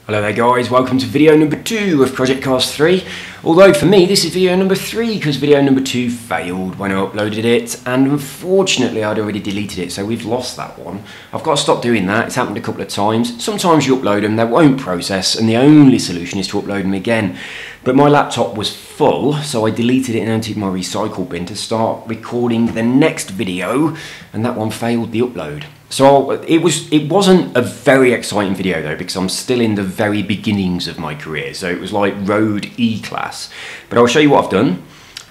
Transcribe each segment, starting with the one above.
Hello there guys, welcome to video number 2 of Project Cars 3. Although for me this is video number 3 because video number 2 failed when I uploaded it, and unfortunately I'd already deleted it, so we've lost that one. I've got to stop doing that. It's happened a couple of times. Sometimes you upload them, they won't process, and the only solution is to upload them again. But my laptop was full, so I deleted it and emptied my recycle bin to start recording the next video, and that one failed the upload. So it wasn't a very exciting video though, because I'm still in the very beginnings of my career. So it was like Road E-Class. But I'll show you what I've done.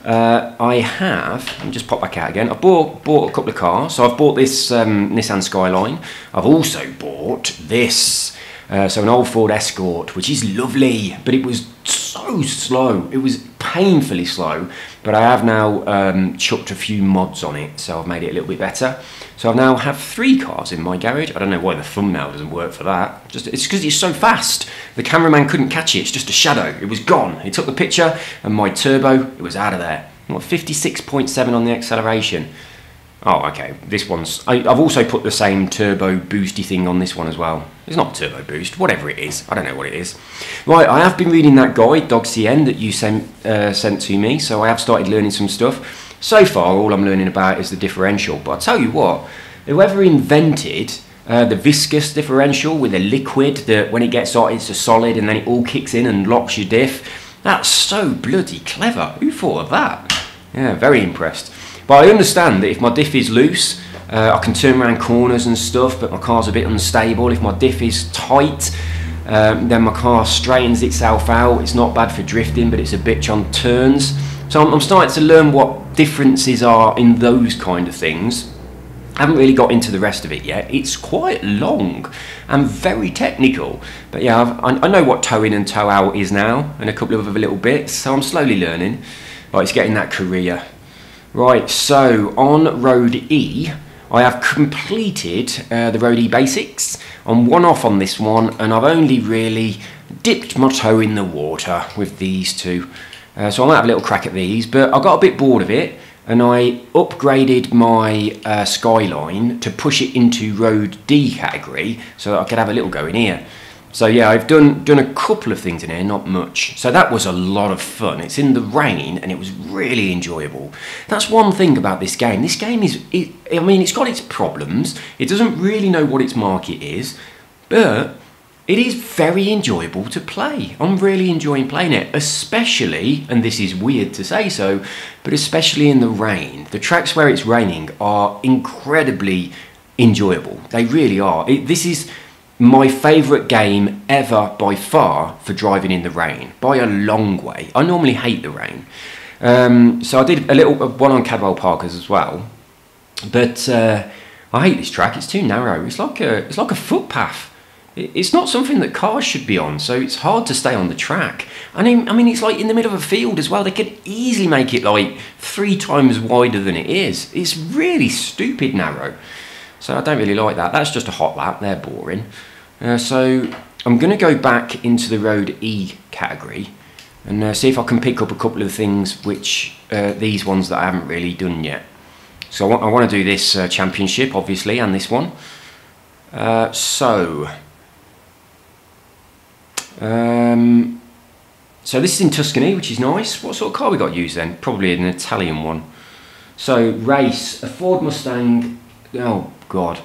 Let me just pop back out again. I've bought a couple of cars. So I've bought this Nissan Skyline. I've also bought this, so an old Ford Escort, which is lovely, but it was so slow. It was painfully slow, but I have now chucked a few mods on it, so I've made it a little bit better. So I now have 3 cars in my garage. I don't know why the thumbnail doesn't work for that. It's because it's so fast. The cameraman couldn't catch it. It's just a shadow. It was gone. He took the picture and my turbo, it was out of there. What, 56.7 on the acceleration. Oh, okay. This one's... I've also put the same turbo boosty thing on this one as well. It's not turbo boost, whatever it is. I don't know what it is. Right, I have been reading that guide, Dog CN, that you sent to me, so I have started learning some stuff. So far, all I'm learning about is the differential. But I'll tell you what, whoever invented the viscous differential with a liquid that when it gets hot, it's a solid and then it all kicks in and locks your diff, that's so bloody clever. Who thought of that? Yeah, very impressed. But I understand that if my diff is loose, I can turn around corners and stuff, but my car's a bit unstable. If my diff is tight, then my car straightens itself out. It's not bad for drifting, but it's a bitch on turns. So I'm starting to learn what differences are in those kind of things. I haven't really got into the rest of it yet. It's quite long and very technical. But yeah, I know what toe in and toe out is now, and a couple of other little bits, so I'm slowly learning. Right, it's getting that career. Right, so on Road E, I have completed the Road E basics. I'm one off on this one, and I've only really dipped my toe in the water with these two. So I might have a little crack at these, but I got a bit bored of it, and I upgraded my Skyline to push it into Road D category, so that I could have a little go in here. So yeah, I've done a couple of things in here, not much. So that was a lot of fun. It's in the rain, and it was really enjoyable. That's one thing about this game. This game I mean, it's got its problems. It doesn't really know what its market is, but it is very enjoyable to play. I'm really enjoying playing it, especially, and this is weird to say so, but especially in the rain. The tracks where it's raining are incredibly enjoyable. They really are. This is my favourite game ever by far for driving in the rain, by a long way. I normally hate the rain. So I did a little one on Cadwell Parkers as well, but I hate this track. It's too narrow. It's like a footpath. It's not something that cars should be on, so it's hard to stay on the track. I mean, it's like in the middle of a field as well. They could easily make it like 3 times wider than it is. It's really stupid narrow. So I don't really like that. That's just a hot lap. They're boring. So I'm going to go back into the Road E category and see if I can pick up a couple of things which these ones that I haven't really done yet. So I want to do this championship, obviously, and this one. So this is in Tuscany, which is nice. What sort of car we got used then? Probably an Italian one. So race, a Ford Mustang. Oh God.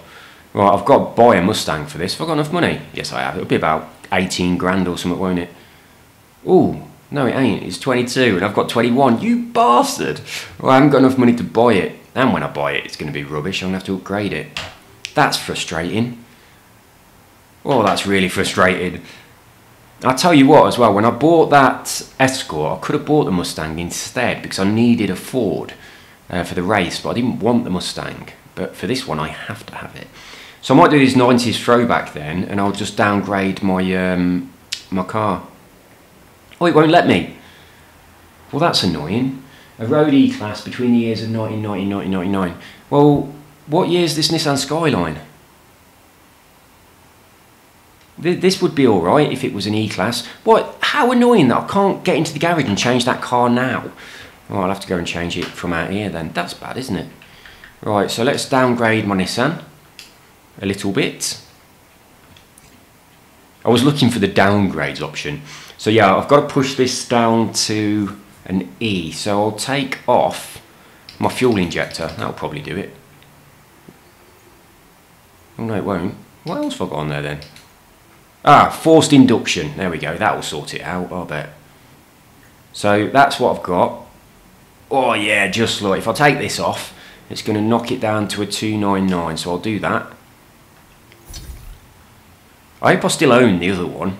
Right, I've got to buy a Mustang for this. Have I got enough money? Yes, I have. It'll be about 18 grand or something, won't it? Oh, no it ain't. It's 22 and I've got 21. You bastard. Well, I haven't got enough money to buy it. And when I buy it, it's going to be rubbish. I'm going to have to upgrade it. That's frustrating. Oh, that's really frustrating. I'll tell you what as well, when I bought that Escort, I could have bought the Mustang instead because I needed a Ford for the race, but I didn't want the Mustang. But for this one, I have to have it. So I might do this 90s throwback then, and I'll just downgrade my my car. Oh, it won't let me. Well, that's annoying. A Road E-Class between the years of 1990 and 1999. Well, what year is this Nissan Skyline? This would be alright if it was an E-Class. What? How annoying that I can't get into the garage and change that car now. Oh, I'll have to go and change it from out here then. That's bad, isn't it? Right, so let's downgrade my Nissan a little bit. I was looking for the downgrades option. So yeah, I've got to push this down to an E. So I'll take off my fuel injector. That'll probably do it. Oh no, it won't. What else have I got on there then? Ah, forced induction. There we go. That will sort it out, I bet. So that's what I've got. Oh yeah, just look. If I take this off, it's going to knock it down to a 299. So I'll do that. I hope I still own the other one.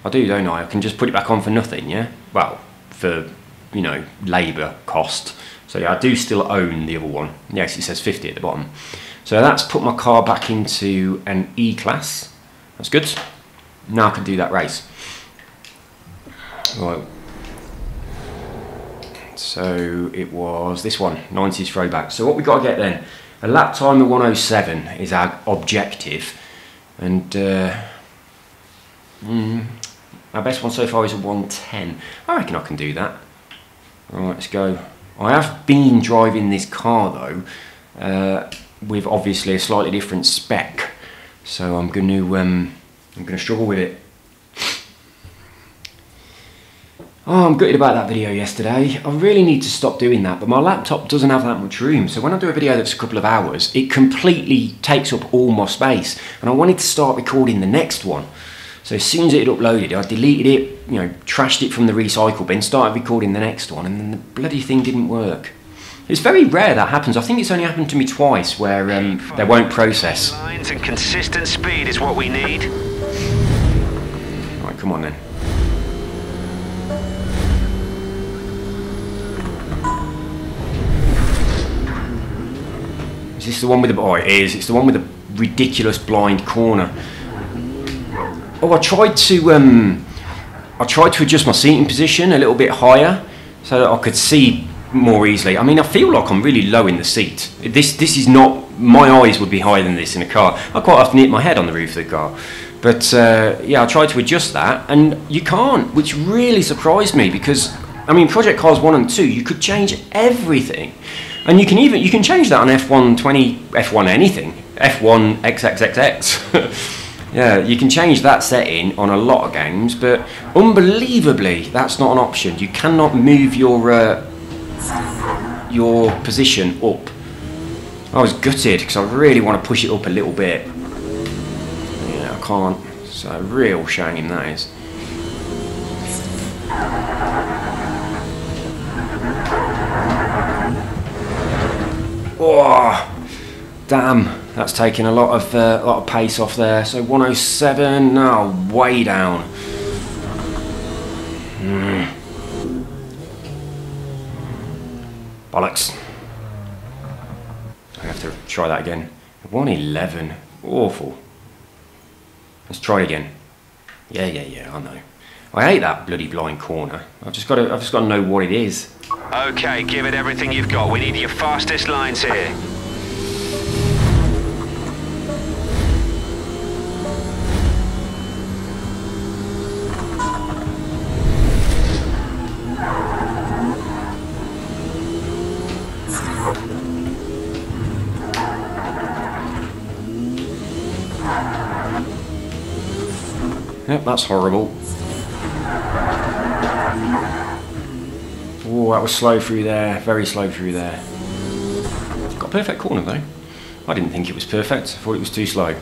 I do, don't I? I can just put it back on for nothing, yeah? Well, for, you know, labour cost. So yeah, I do still own the other one. Yes, it says 50 at the bottom. So that's put my car back into an E-class. That's good. Now I can do that race. Right. So it was this one, 90s throwback. So what we've got to get then, a lap time of 107 is our objective. And our best one so far is a 110. I reckon I can do that. Alright, let's go. I have been driving this car though, with obviously a slightly different spec. So I'm going to struggle with it. Oh, I'm gutted about that video yesterday. I really need to stop doing that, but my laptop doesn't have that much room. So when I do a video that's a couple of hours, it completely takes up all my space. And I wanted to start recording the next one. So as soon as it had uploaded, I deleted it, you know, trashed it from the recycle bin, started recording the next one, and then the bloody thing didn't work. It's very rare that happens. I think it's only happened to me twice where they won't process. Lines and consistent speed is what we need. Right, come on then. Is this the one with the... Oh, it is. It's the one with the ridiculous blind corner. Oh, I tried to adjust my seating position a little bit higher so that I could see more easily. I mean, I feel like I'm really low in the seat. This is not... My eyes would be higher than this in a car. I quite often hit my head on the roof of the car. But, yeah, I tried to adjust that, and you can't, which really surprised me because, I mean, Project Cars 1 and 2, you could change everything. And you can change that on F1 20, F1 anything, F1 XXXX. Yeah, you can change that setting on a lot of games, but unbelievably, that's not an option. You cannot move your position up. I was gutted because I really want to push it up a little bit. Yeah, I can't. So a real shame that is. Oh, damn, that's taking a lot of pace off there. So 107, now way down. Bollocks. I have to try that again. 111, awful. Let's try again. Yeah, I know. I hate that bloody blind corner. I've just got to know what it is. Okay, give it everything you've got. We need your fastest lines here. Yep, that's horrible. Oh, that was slow through there, very slow through there. Got a perfect corner though. I didn't think it was perfect, I thought it was too slow.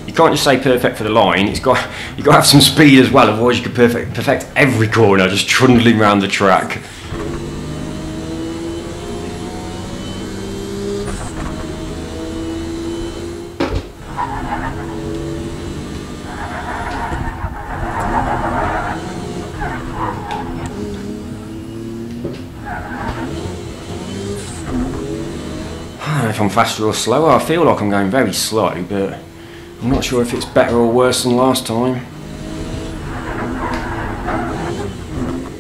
You can't just say perfect for the line, you've got to have some speed as well, otherwise you could perfect every corner just trundling around the track. If I'm faster or slower, I feel like I'm going very slow, but I'm not sure if it's better or worse than last time.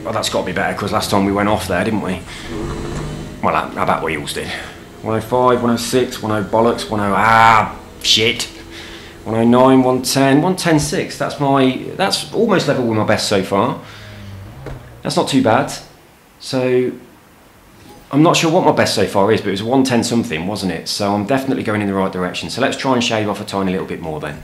Well, that's got to be better because last time we went off there, didn't we? Well, I bet we all did. 105, 106, 10 bollocks, 10 shit. 109, 110, 110.6. That's almost level with my best so far. That's not too bad. So I'm not sure what my best so far is, but it was 110 something, wasn't it? So I'm definitely going in the right direction. So let's try and shave off a tiny little bit more then.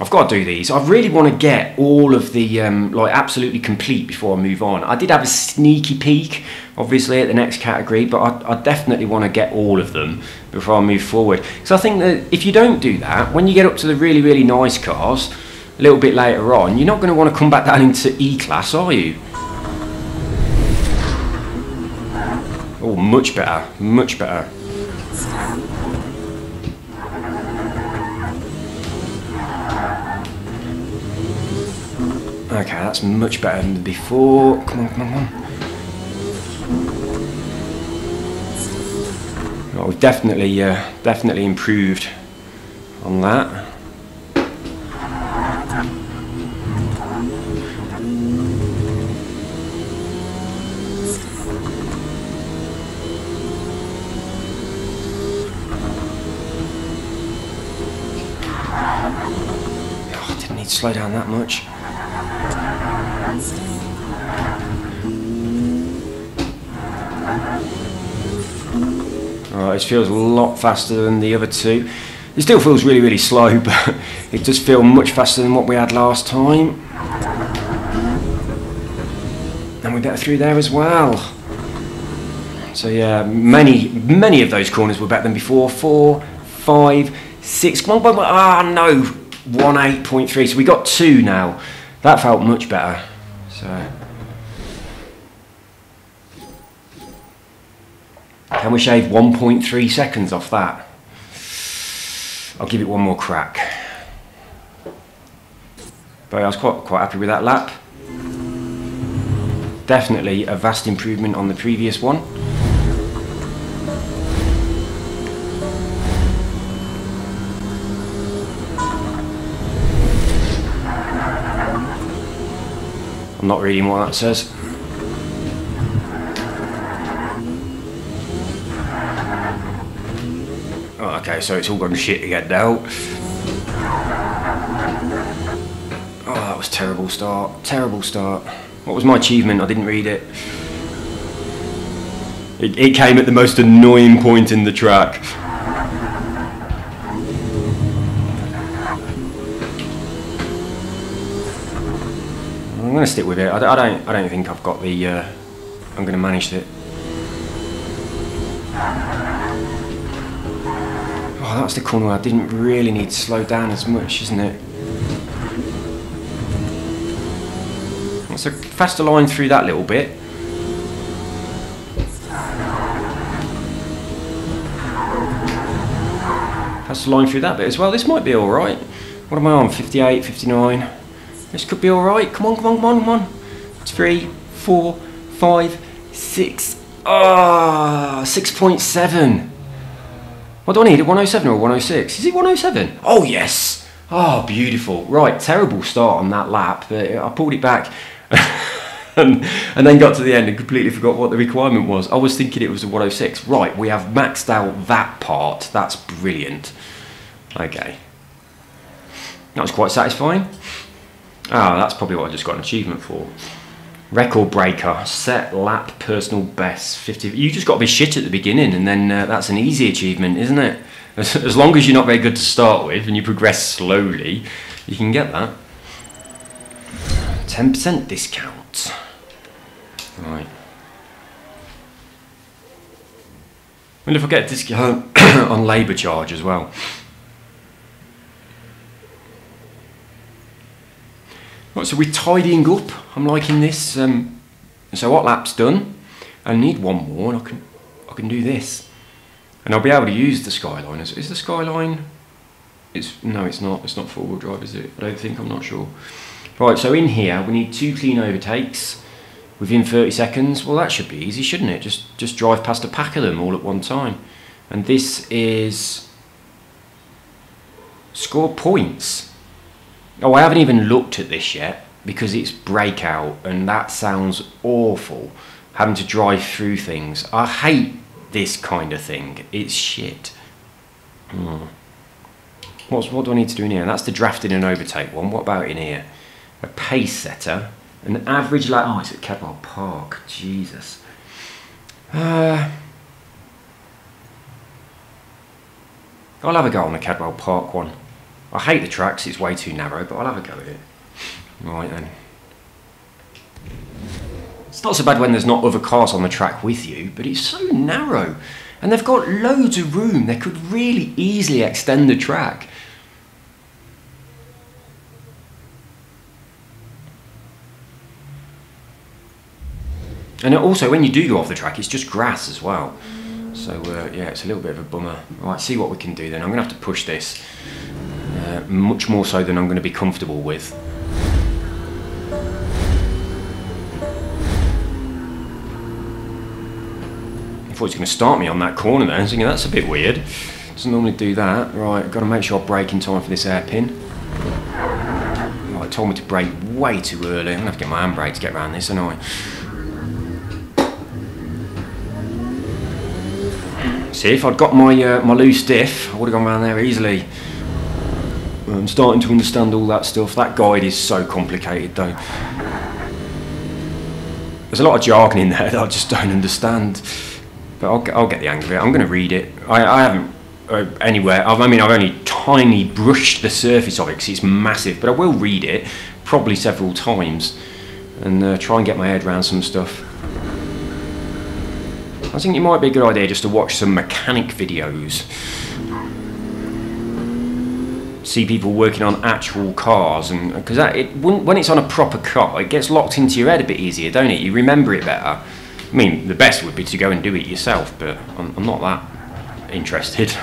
I've got to do these. I really want to get all of the like absolutely complete before I move on. I did have a sneaky peek, obviously, at the next category, but I definitely want to get all of them before I move forward. Because I think that if you don't do that, when you get up to the really, really nice cars, a little bit later on, you're not going to want to come back down into E-Class, are you? Oh, much better, much better. Okay, that's much better than before. Come on, come on, come on. Oh, we've definitely improved on that. Oh, I didn't need to slow down that much. Alright, this feels a lot faster than the other two. It still feels really, really slow, but it does feel much faster than what we had last time. And we're better through there as well. So yeah, many of those corners were better than before. 4, 5, 6, come on, ah no, 18.3, so we got 2 now. That felt much better. So, can we shave 1.3 seconds off that? I'll give it one more crack. But I was quite happy with that lap. Definitely a vast improvement on the previous one. I'm not reading what that says. Oh, okay, so it's all gone shit again now. Oh, that was terrible start. Terrible start. What was my achievement? I didn't read it. It came at the most annoying point in the track. I'm going to stick with it. I don't think I've got the. I'm going to manage it. Oh, that's the corner where I didn't really need to slow down as much, isn't it? It's a faster line through that little bit. Faster line through that bit as well. This might be alright. What am I on? 58, 59. This could be alright. Come on, come on, come on, come on. 3, 4, 5, 6. Ah, 6.7. What do I need? A 107 or a 106? Is it 107? Oh, yes. Oh, beautiful. Right, terrible start on that lap, but I pulled it back and then got to the end and completely forgot what the requirement was. I was thinking it was a 106. Right, we have maxed out that part. That's brilliant. Okay. That was quite satisfying. Ah, that's probably what I just got an achievement for. Record breaker, set lap personal best 50. You just got to be shit at the beginning, and then that's an easy achievement, isn't it? As long as you're not very good to start with and you progress slowly, you can get that. 10% discount. Right. Wonder if I get a discount on labour charge as well. Right, so we're tidying up. I'm liking this. So what lap's done? I need one more, and I can do this, and I'll be able to use the Skyline. Is the Skyline? No, it's not. It's not four-wheel drive, is it? I don't think. I'm not sure. Right, so in here we need 2 clean overtakes within 30 seconds. Well, that should be easy, shouldn't it? Just drive past a pack of them all at one time. And this is score points. Oh, I haven't even looked at this yet because it's breakout, and that sounds awful, having to drive through things. I hate this kind of thing. It's shit. What do I need to do in here? That's the drafting and overtake one. What about in here? A pace setter, an average lap. Oh, it's at Cadwell Park. Jesus. I'll have a go on the Cadwell Park one. I hate the tracks, it's way too narrow, but I'll have a go at it. Right then. It's not so bad when there's not other cars on the track with you, but it's so narrow. And they've got loads of room. They could really easily extend the track. And also, when you do go off the track, it's just grass as well. So, yeah, it's a little bit of a bummer. Right, see what we can do then. I'm going to have to push this. Much more so than I'm going to be comfortable with. I thought he was going to start me on that corner there. I was thinking, that's a bit weird. Doesn't normally do that. Right, got to make sure I brake in time for this hairpin. Oh, it told me to brake way too early. I'm going to have to get my handbrake to get around this, aren't I? See, if I'd got my my loose diff, I would have gone around there easily. I'm starting to understand all that stuff. That guide is so complicated though. There's a lot of jargon in there that I just don't understand. But I'll get the hang of it. I'm going to read it. I haven't anywhere. I mean, I've only tiny brushed the surface of it because it's massive. But I will read it, probably several times, and try and get my head around some stuff. I think it might be a good idea just to watch some mechanic videos. See people working on actual cars, and because when it's on a proper car, it gets locked into your head a bit easier, don't it? You remember it better. I mean, the best would be to go and do it yourself, but I'm not that interested.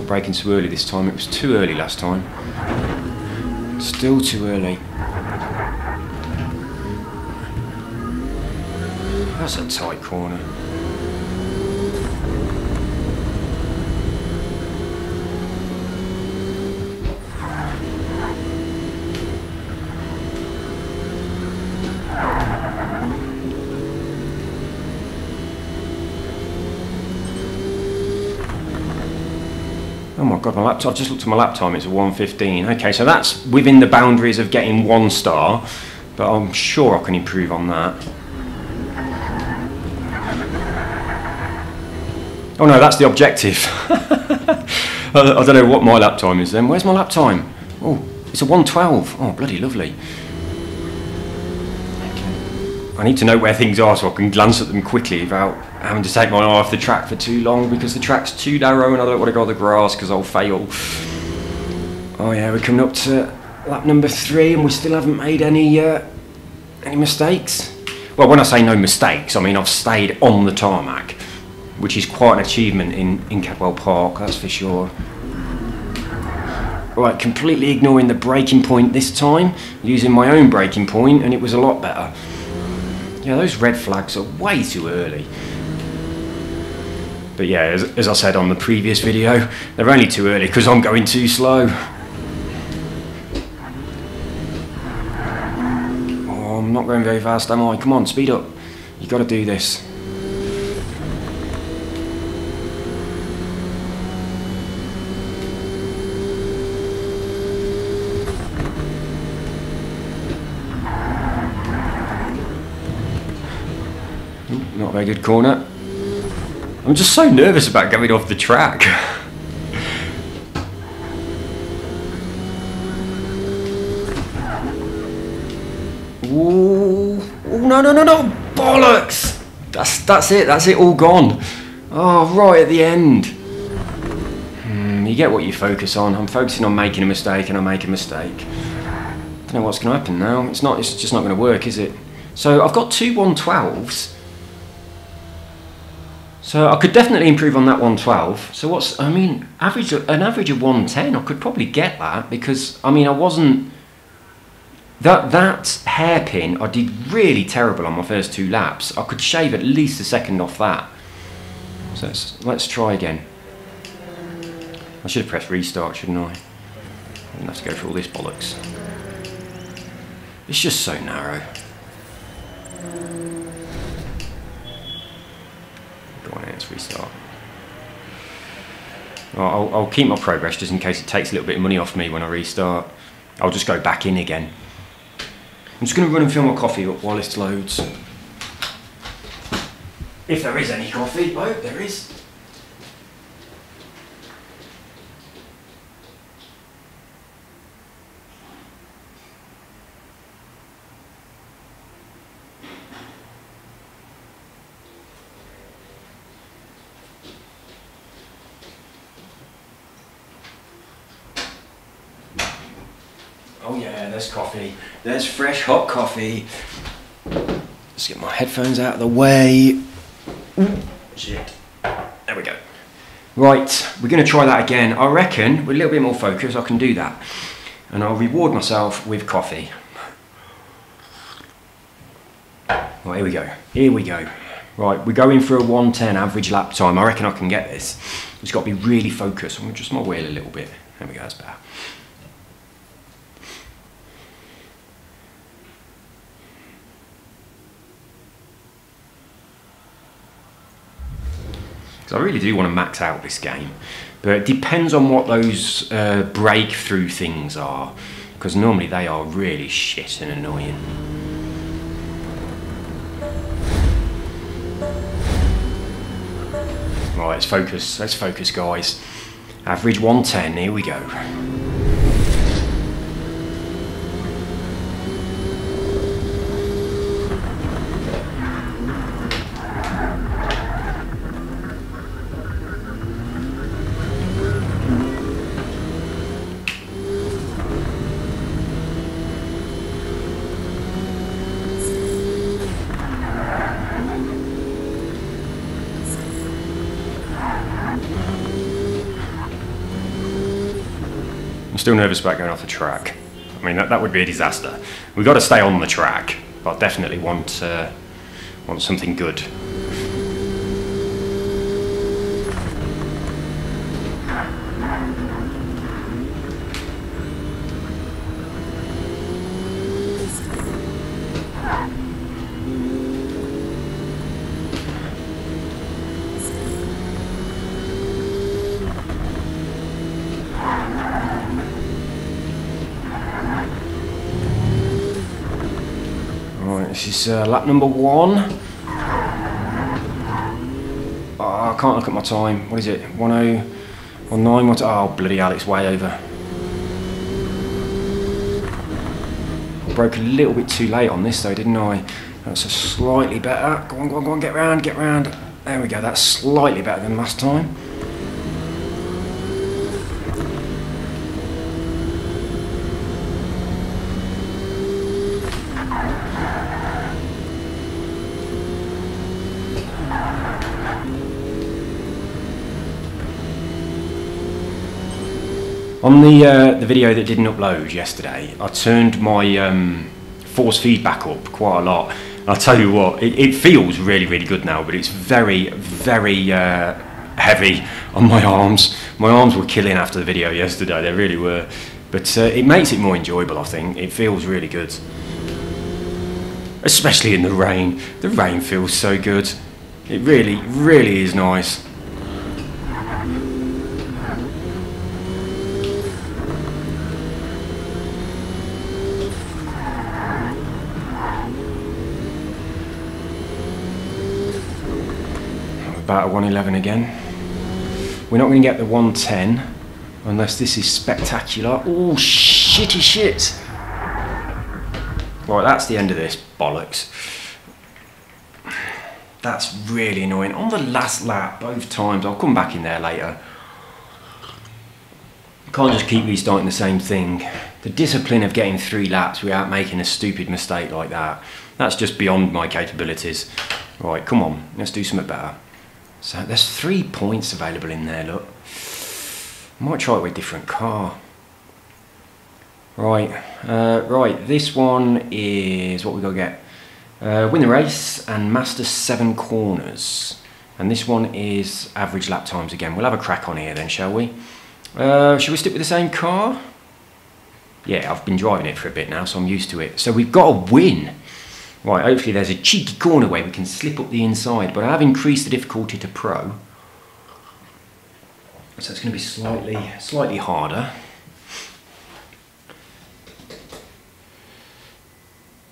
Braking too early this time. It was too early last time. Still too early. That's a tight corner. Oh my god, my laptop, I've just looked at my lap time, it's a 1:15. Okay, so that's within the boundaries of getting 1 star, but I'm sure I can improve on that. Oh no, that's the objective. I don't know what my lap time is then. Where's my lap time? Oh, it's a 1:12. Oh, bloody lovely. Okay. I need to know where things are so I can glance at them quickly without having to take my eye off the track for too long because the track's too narrow and I don't want to go on the grass because I'll fail. Oh yeah, we're coming up to lap number 3 and we still haven't made any mistakes. Well, when I say no mistakes, I mean I've stayed on the tarmac, which is quite an achievement in Cadwell Park, that's for sure. Right, completely ignoring the braking point this time, using my own braking point, and it was a lot better. Yeah, those red flags are way too early. But yeah, as I said on the previous video, they're only too early because I'm going too slow. Oh, I'm not going very fast, am I? Come on, speed up. You got to do this. Not a very good corner. I'm just so nervous about going off the track. Ooh. Oh, no, bollocks! That's it, all gone. Oh, right at the end. You get what you focus on. I'm focusing on making a mistake and I make a mistake. I don't know what's going to happen now. It's just not going to work, is it? So I've got 2 112s. So I could definitely improve on that 112. So what's, I mean, an average of 110, I could probably get that because, I mean, I wasn't, that hairpin, I did really terrible on my first 2 laps. I could shave at least a second off that. So let's try again. I should have pressed restart, shouldn't I? I didn't have to go through all this bollocks. It's just so narrow. Go on, let's restart. I'll keep my progress just in case it takes a little bit of money off me when I restart. I'll just go back in again. I'm just going to run and fill my coffee up while this loads. If there is any coffee. Oh, there is. Oh yeah, there's coffee. There's fresh hot coffee. Let's get my headphones out of the way. Ooh, shit. There we go. Right, we're going to try that again. I reckon with a little bit more focus I can do that. And I'll reward myself with coffee. Right, here we go. Here we go. Right, we're going for a 1:10 average lap time. I reckon I can get this. It's got to be really focused. I'm going to adjust my wheel a little bit. There we go, that's better. I really do want to max out this game, but it depends on what those breakthrough things are, because normally they are really shit and annoying. Right, let's focus guys. Average 1:10, here we go. I'm still nervous about going off the track. I mean, that would be a disaster. We've got to stay on the track, but I definitely want something good. This is lap number 1. Oh, I can't look at my time. What is it? 10:19. Oh, bloody hell, it's way over. I broke a little bit too late on this though, didn't I? That's a slightly better. Go on, go on, go on, get round, get round. There we go, that's slightly better than last time. On the video that didn't upload yesterday, I turned my force feedback up quite a lot. I'll tell you what, it feels really, really good now, but it's very, very heavy on my arms. My arms were killing after the video yesterday, they really were. But it makes it more enjoyable, I think. It feels really good. Especially in the rain. The rain feels so good. It really, really is nice. About a 1:11 again. We're not going to get the 1:10 unless this is spectacular. Oh, shitty shit. Right, that's the end of this bollocks. That's really annoying. On the last lap, both times. I'll come back in there later. Can't just keep restarting the same thing. The discipline of getting 3 laps without making a stupid mistake like that, that's just beyond my capabilities. Right, come on, let's do something better. So there's 3 points available in there, look. I might try it with a different car. Right, right, this one is what we got to get. Win the race and master 7 corners. And this one is average lap times again. We'll have a crack on here then, shall we? Shall we stick with the same car? Yeah, I've been driving it for a bit now, so I'm used to it. So we've got to win. Right, hopefully there's a cheeky corner way we can slip up the inside, but I have increased the difficulty to pro. So it's going to be slightly harder.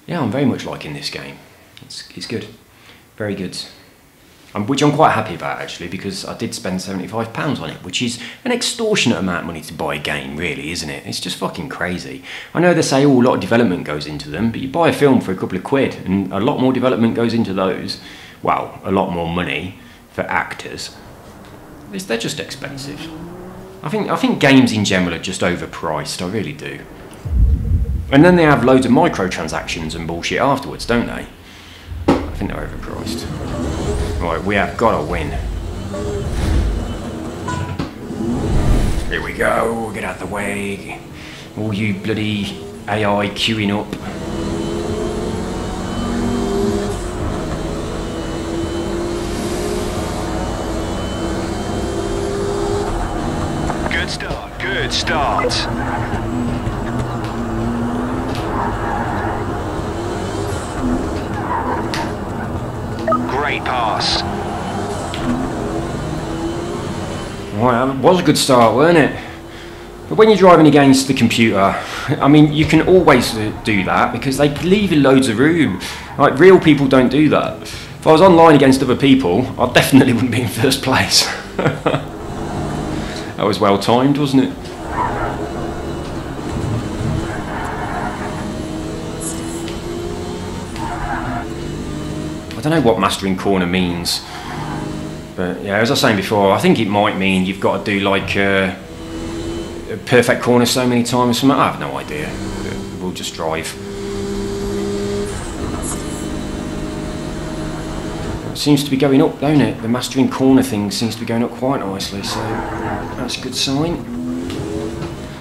Yeah, I'm very much liking this game. It's good, very good. Which I'm quite happy about actually, because I did spend £75 on it, which is an extortionate amount of money to buy a game, really, isn't it? It's just fucking crazy. I know they say, oh, a lot of development goes into them, but you buy a film for a couple of quid, and a lot more development goes into those. Well, a lot more money for actors. They're just expensive. I think games in general are just overpriced, I really do. And then they have loads of microtransactions and bullshit afterwards, don't they? I think they're overpriced. Right, we have got to win. Here we go, get out the way. All you bloody AI queuing up. Good start, good start. Great pass. Right, that was a good start, weren't it? But when you're driving against the computer, I mean, you can always do that because they leave you loads of room. Like, real people don't do that. If I was online against other people, I definitely wouldn't be in first place. That was well timed, wasn't it? I don't know what mastering corner means, but yeah, as I was saying before, I think it might mean you've got to do like a perfect corner so many times or something. I have no idea. We'll just drive. It seems to be going up, don't it? The mastering corner thing seems to be going up quite nicely, so that's a good sign.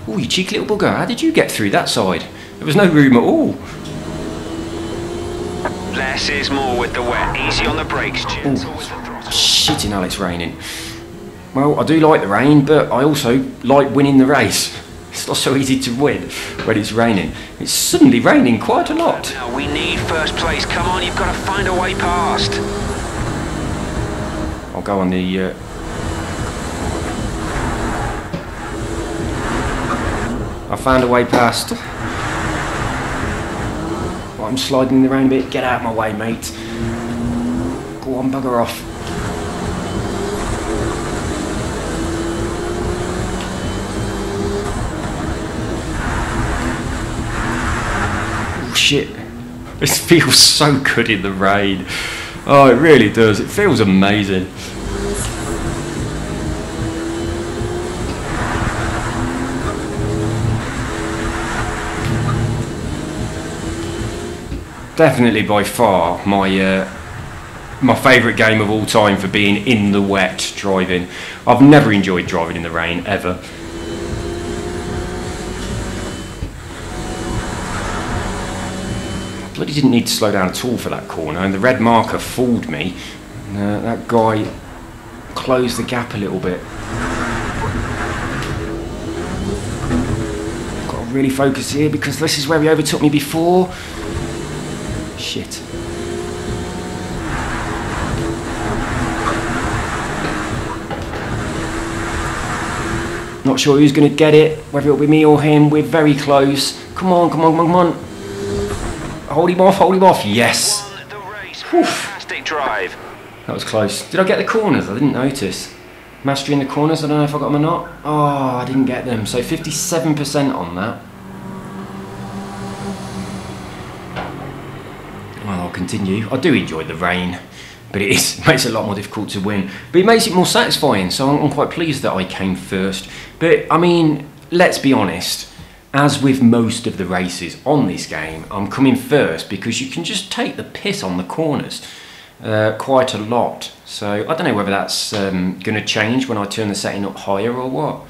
Oh, you cheeky little bugger, how did you get through that side? There was no room at all. Less is more with the wet. Easy on the brakes, Jim. Shitting hell, it's raining. Well, I do like the rain, but I also like winning the race. It's not so easy to win when it's raining. It's suddenly raining quite a lot. No, we need first place. Come on, you've got to find a way past. I'll go on the... I found a way past. I'm sliding in the rain a bit. Get out of my way, mate. Go on, bugger off. Oh, shit. This feels so good in the rain. Oh, it really does. It feels amazing. Definitely by far my favourite game of all time for being in the wet driving. I've never enjoyed driving in the rain, ever. Bloody didn't need to slow down at all for that corner, and the red marker fooled me. That guy closed the gap a little bit. Got to really focus here because this is where he overtook me before. Shit. Not sure who's going to get it, whether it'll be me or him. We're very close. Come on, come on, come on, come on. Hold him off, yes. Fantastic drive. That was close. Did I get the corners? I didn't notice. Mastering the corners, I don't know if I got them or not. Oh, I didn't get them. So 57% on that. Well, I'll continue. I do enjoy the rain, but it makes it a lot more difficult to win. But it makes it more satisfying, so I'm quite pleased that I came first. But, I mean, let's be honest. As with most of the races on this game, I'm coming first because you can just take the piss on the corners quite a lot. So, I don't know whether that's going to change when I turn the setting up higher or what.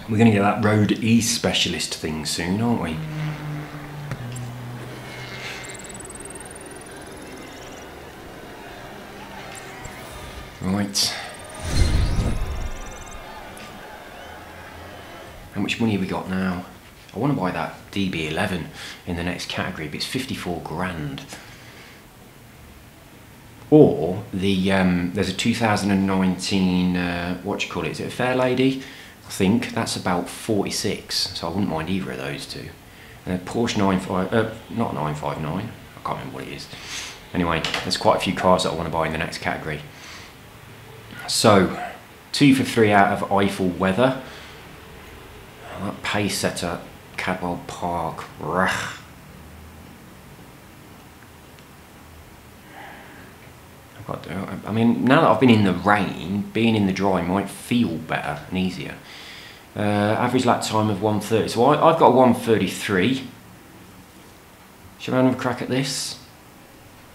We're going to get that Road E specialist thing soon, aren't we? Right. How much money have we got now? I want to buy that DB11 in the next category, but it's 54 grand. or the there's a 2019 what do you call it? Is it a Fairlady? I think that's about 46, so I wouldn't mind either of those two. And a Porsche 959, I can't remember what it is. Anyway, there's quite a few cars that I want to buy in the next category. So, 2 for 3 out of Eiffel Weather. That Pace Setter, Cadwell Park. Rah. I mean, now that I've been in the rain, being in the dry might feel better and easier. Average lap time of 1:30. So I've got a 1:33. Should I have another crack at this?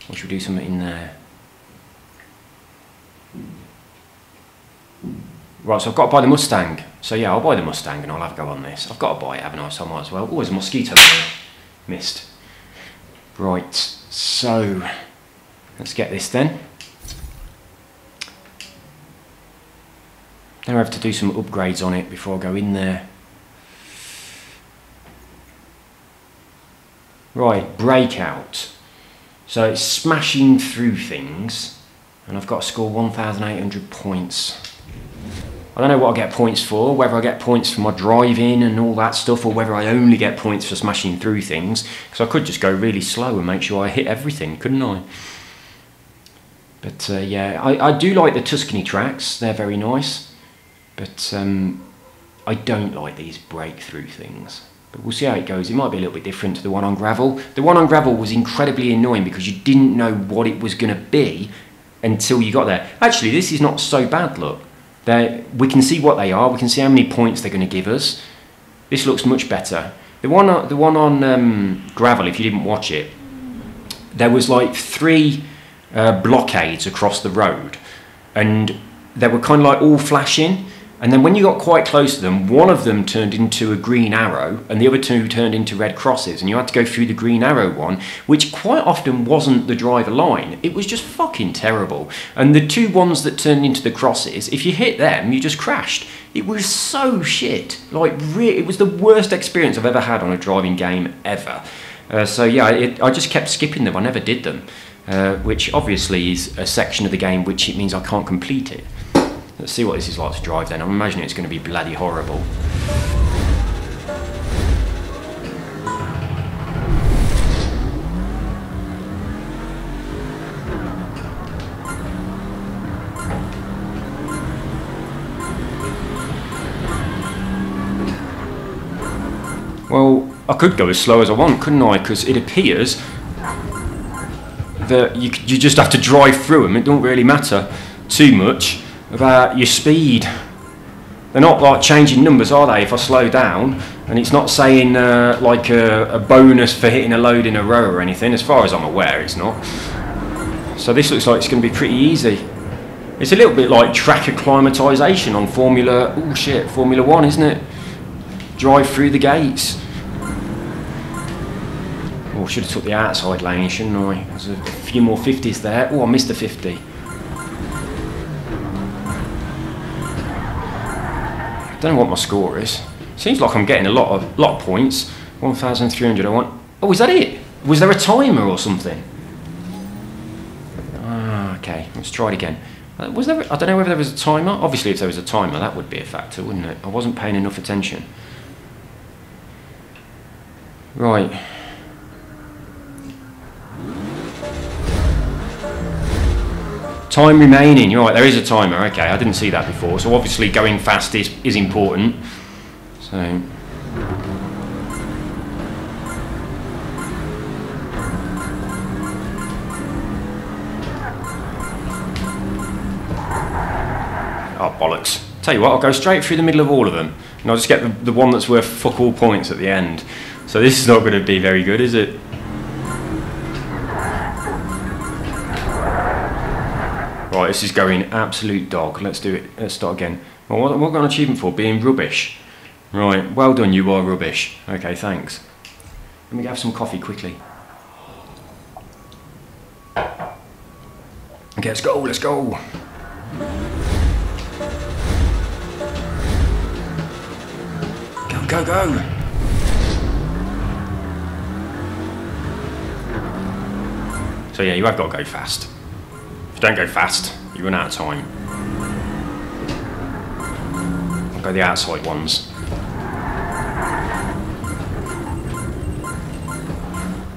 Or should we do something in there? Right, so I've got to buy the Mustang. So yeah, I'll buy the Mustang and I'll have a go on this. I've got to buy it, haven't I? So I might as well. Oh, there's a mosquito there. Missed. Right, so let's get this then. Then I have to do some upgrades on it before I go in there. Right, Breakout. So it's smashing through things, and I've got to score 1,800 points. I don't know what I get points for, whether I get points for my driving and all that stuff, or whether I only get points for smashing through things, because I could just go really slow and make sure I hit everything, couldn't I? But yeah, I do like the Tuscany tracks, they're very nice. But I don't like these breakthrough things. But we'll see how it goes. It might be a little bit different to the one on gravel. The one on gravel was incredibly annoying because you didn't know what it was going to be until you got there. Actually, this is not so bad, look. We can see what they are. We can see how many points they're going to give us. This looks much better. The one on gravel, if you didn't watch it, there was like 3 blockades across the road. And they were kind of like all flashing. And then when you got quite close to them, one of them turned into a green arrow and the other 2 turned into red crosses, and you had to go through the green arrow one, which quite often wasn't the driver line. It was just fucking terrible. And the 2 ones that turned into the crosses, if you hit them, you just crashed. It was so shit. Like, it was the worst experience I've ever had on a driving game ever. So yeah, I just kept skipping them. I never did them, which obviously is a section of the game which it means I can't complete it. Let's see what this is like to drive then. I'm imagining it's going to be bloody horrible. Well, I could go as slow as I want, couldn't I? Because it appears that you just have to drive through them. It don't really matter too much about your speed. They're not like changing numbers, are they, if I slow down? And it's not saying like a bonus for hitting a load in a row or anything. As far as I'm aware, it's not. So this looks like it's going to be pretty easy. It's a little bit like track acclimatisation on Formula 1, isn't it? Drive through the gates. Oh, I should have took the outside lane, shouldn't I? There's a few more 50s there. Oh, I missed the 50. I don't know what my score is. Seems like I'm getting a lot of points. 1,300. I want. Oh, is that it? Was there a timer or something? Ah, okay. Let's try it again. Was there? I don't know whether there was a timer. Obviously, if there was a timer, that would be a factor, wouldn't it? I wasn't paying enough attention. Right. Time remaining. You're right, there is a timer. Okay, I didn't see that before. So obviously going fast is important. So. Oh, bollocks. Tell you what, I'll go straight through the middle of all of them. And I'll just get the one that's worth fuck all points at the end. So this is not going to be very good, is it? Right, this is going absolute dog. Let's do it. Let's start again. Well, what got an achievement for? Being rubbish. Right, well done, you are rubbish. Okay, thanks. Let me have some coffee quickly. Okay, let's go, let's go. Go, go, go. So yeah, you have got to go fast. If you don't go fast, you run out of time. I'll go the outside ones.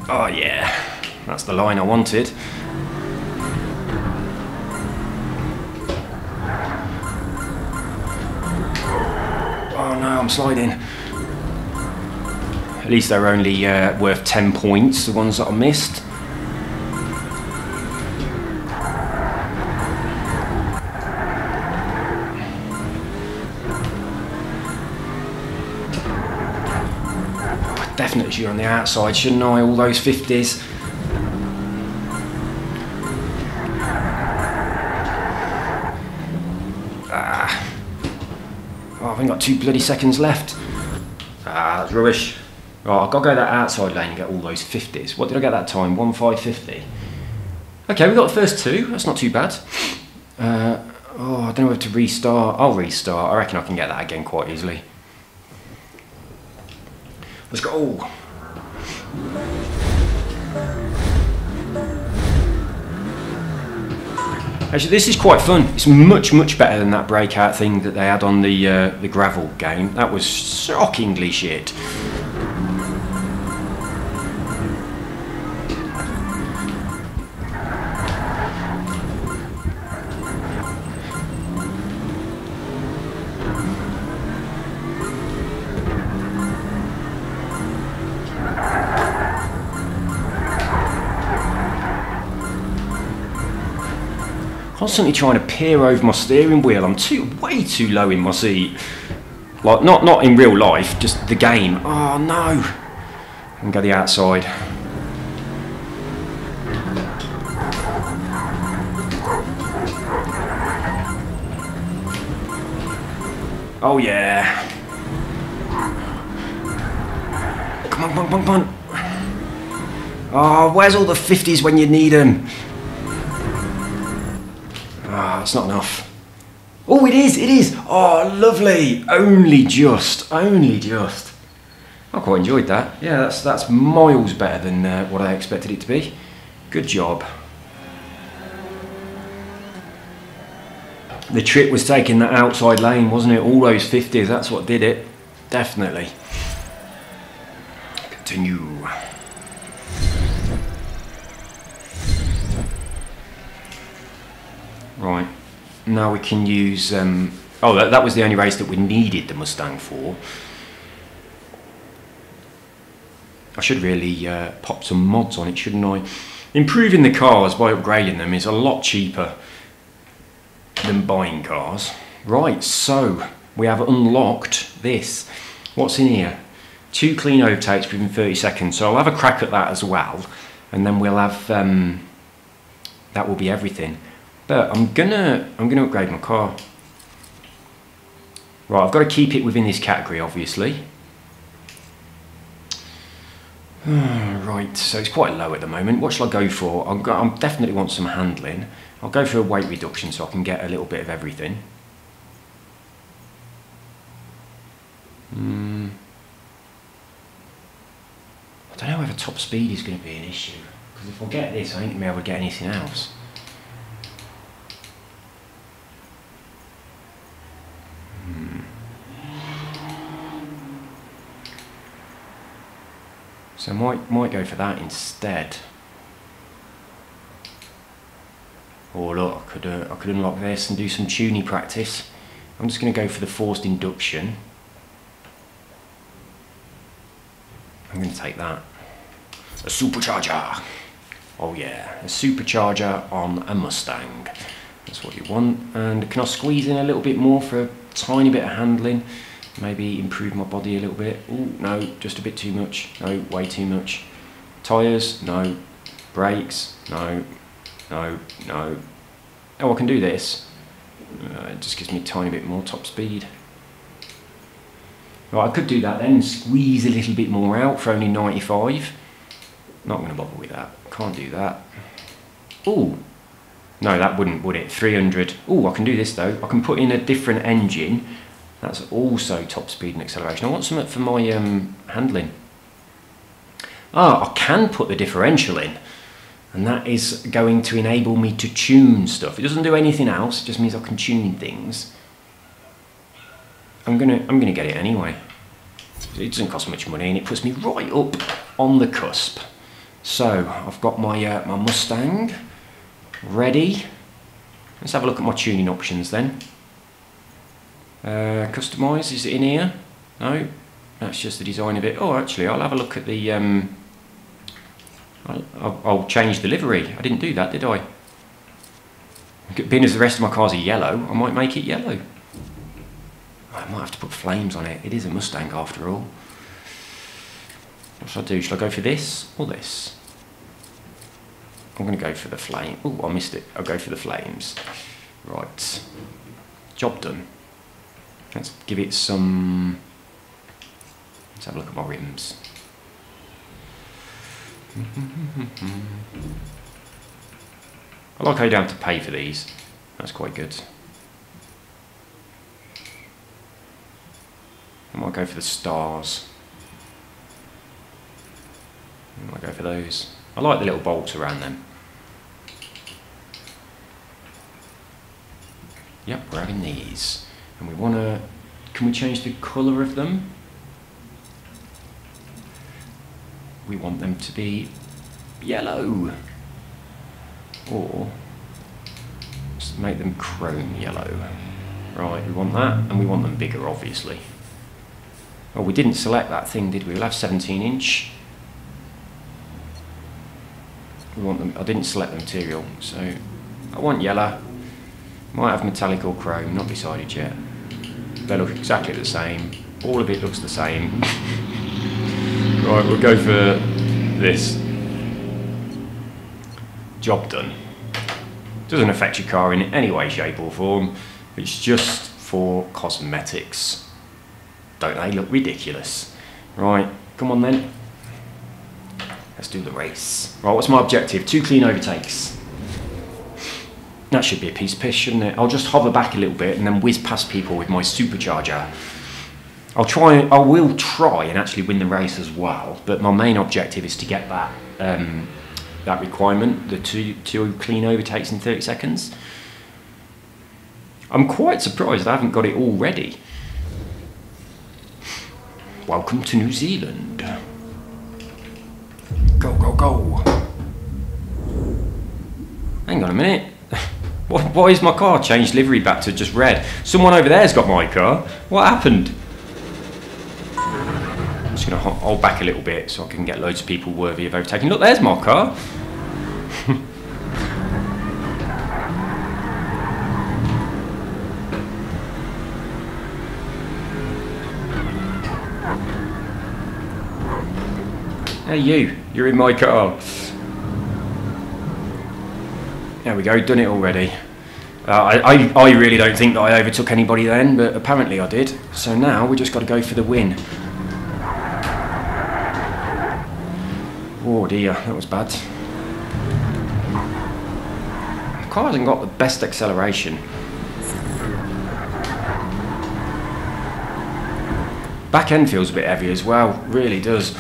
Oh yeah, that's the line I wanted. Oh no, I'm sliding. At least they're only worth 10 points, the ones that I missed. Definitely should on the outside, shouldn't I? All those 50s. Oh, I've only got 2 bloody seconds left. That's rubbish. Right, I've got to go that outside lane and get all those 50s. What did I get that time? 1:5:50. Okay, we got the first 2. That's not too bad. I don't know whether to restart. I'll restart. I reckon I can get that again quite easily. Let's go. Actually, this is quite fun. It's much better than that breakout thing that they had on the gravel game. That was shockingly shit. Constantly trying to peer over my steering wheel. I'm way too low in my seat. Like not in real life, just the game. Oh no! I can go the outside. Oh yeah! Come on, come on, come on! Oh, where's all the 50s when you need them? Ah, it's not enough. Oh, it is, it is. Oh, lovely. Only just. I quite enjoyed that. Yeah, that's miles better than what I expected it to be. Good job. The trick was taking that outside lane, wasn't it? All those 50s, that's what did it. Definitely. Continue. Right, now we can use, that was the only race that we needed the Mustang for. I should really pop some mods on it, shouldn't I? Improving the cars by upgrading them is a lot cheaper than buying cars. Right, so we have unlocked this. What's in here? 2 clean overtakes within 30 seconds, so I'll have a crack at that as well, and then we'll have, that will be everything. But I'm gonna upgrade my car. Right, I've got to keep it within this category, obviously. Right, so it's quite low at the moment. What shall I go for? I definitely want some handling. I'll go for a weight reduction so I can get a little bit of everything. I don't know whether top speed is going to be an issue. Because if I get this, I ain't going to be able to get anything else. So might go for that instead. Or look, I could unlock this and do some tuning practice. I'm just going to go for the forced induction. I'm going to take that. A supercharger. Oh yeah, a supercharger on a Mustang. That's what you want. And can I squeeze in a little bit more for a tiny bit of handling? Maybe improve my body a little bit. Oh no, just a bit too much. No, way too much. Tyres? No. Brakes? No. No, no. Oh, I can do this. It just gives me a tiny bit more top speed. Right, I could do that then and squeeze a little bit more out for only 95. Not going to bother with that. Can't do that. Oh, no, that wouldn't, would it? 300. Oh, I can do this though. I can put in a different engine. That's also top speed and acceleration. I want something for my handling. Ah, I can put the differential in. and that is going to enable me to tune stuff. It doesn't do anything else, it just means I can tune things. I'm gonna get it anyway. It doesn't cost much money and it puts me right up on the cusp. So I've got my my Mustang ready. Let's have a look at my tuning options then. Customise, is it in here? No, that's just the design of it. Oh, actually, I'll have a look at the. I'll change the livery. I didn't do that, did I? Being as the rest of my cars are yellow, I might make it yellow. I might have to put flames on it. It is a Mustang after all. What should I do? Should I go for this or this? I'm going to go for the flame. Oh, I missed it. I'll go for the flames. Right. Job done. Let's give it some... Let's have a look at my rims. I like how you don't have to pay for these. That's quite good. I might go for the stars. I might go for those. I like the little bolts around them. Yep, we're having these. And we want to... Can we change the colour of them? We want them to be yellow. Or just make them chrome yellow. Right, we want that, and we want them bigger, obviously. Oh, we didn't select that thing, did we? We'll have 17-inch. We want them. I didn't select the material, so I want yellow. Might have metallic or chrome, not decided yet. They look exactly the same. All of it looks the same. Right, we'll go for this. Job done. Doesn't affect your car in any way, shape or form. It's just for cosmetics. Don't they look ridiculous? Right, come on then. Let's do the race. Right, what's my objective? 2 clean overtakes. That should be a piece of piss, shouldn't it? I'll just hover back a little bit and then whiz past people with my supercharger. I will try and actually win the race as well, but my main objective is to get that that requirement, the two clean overtakes in 30 seconds. I'm quite surprised I haven't got it already. Welcome to New Zealand. Go, go, go. Hang on a minute. Why is my car changed livery back to just red? Someone over there's got my car. What happened? I'm just going to hold back a little bit so I can get loads of people worthy of overtaking. Look, there's my car. Hey you're in my car. There we go, done it already. I really don't think that I overtook anybody then, but apparently I did. So now we just got to go for the win. Oh dear, that was bad. The car hasn't got the best acceleration. Back end feels a bit heavy as well, really does.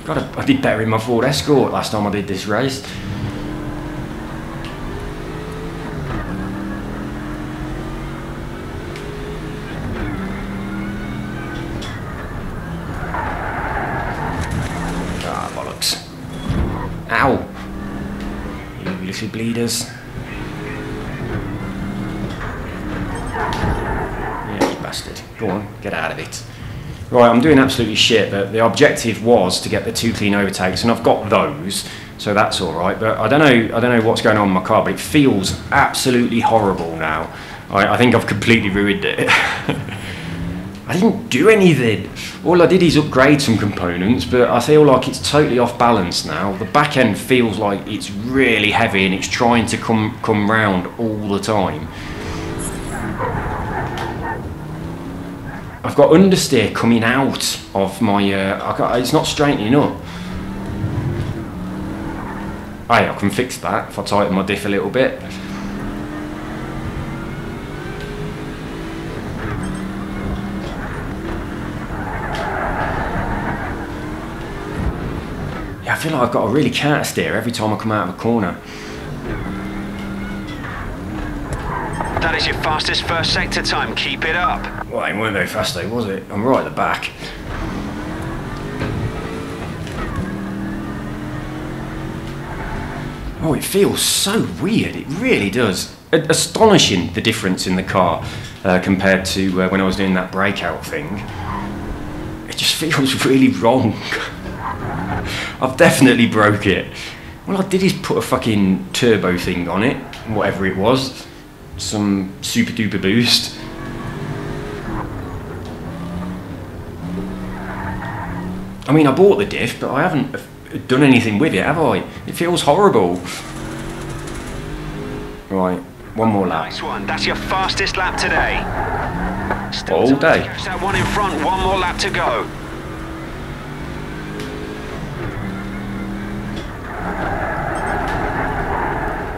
God, I did better in my Ford Escort last time I did this race. Ah, bollocks. Ow! You little bleeders. Yeah, you bastard. Go on, get out of it. Right, I'm doing absolutely shit, but the objective was to get the 2 clean overtakes, and I've got those, so that's all right. But I don't know what's going on in my car, but it feels absolutely horrible now. I think I've completely ruined it. I didn't do anything. All I did is upgrade some components, but I feel like it's totally off balance now. The back end feels like it's really heavy, and it's trying to come round all the time. I've got understeer coming out of my, it's not straightening up. Hey, I can fix that if I tighten my diff a little bit. feel like I've got to really counter steer every time I come out of a corner. That is your fastest first sector time. Keep it up. Well, it weren't very fast though, was it? I'm right at the back. Oh, it feels so weird. It really does. Astonishing, the difference in the car compared to when I was doing that breakout thing. It just feels really wrong. I've definitely broke it. All I did is put a fucking turbo thing on it, whatever it was. Some super duper boost. I mean, I bought the diff, but I haven't done anything with it, have I? It feels horrible. Right, one more lap. Nice one. That's your fastest lap today. Still All day. catch that one in front. One more lap to go.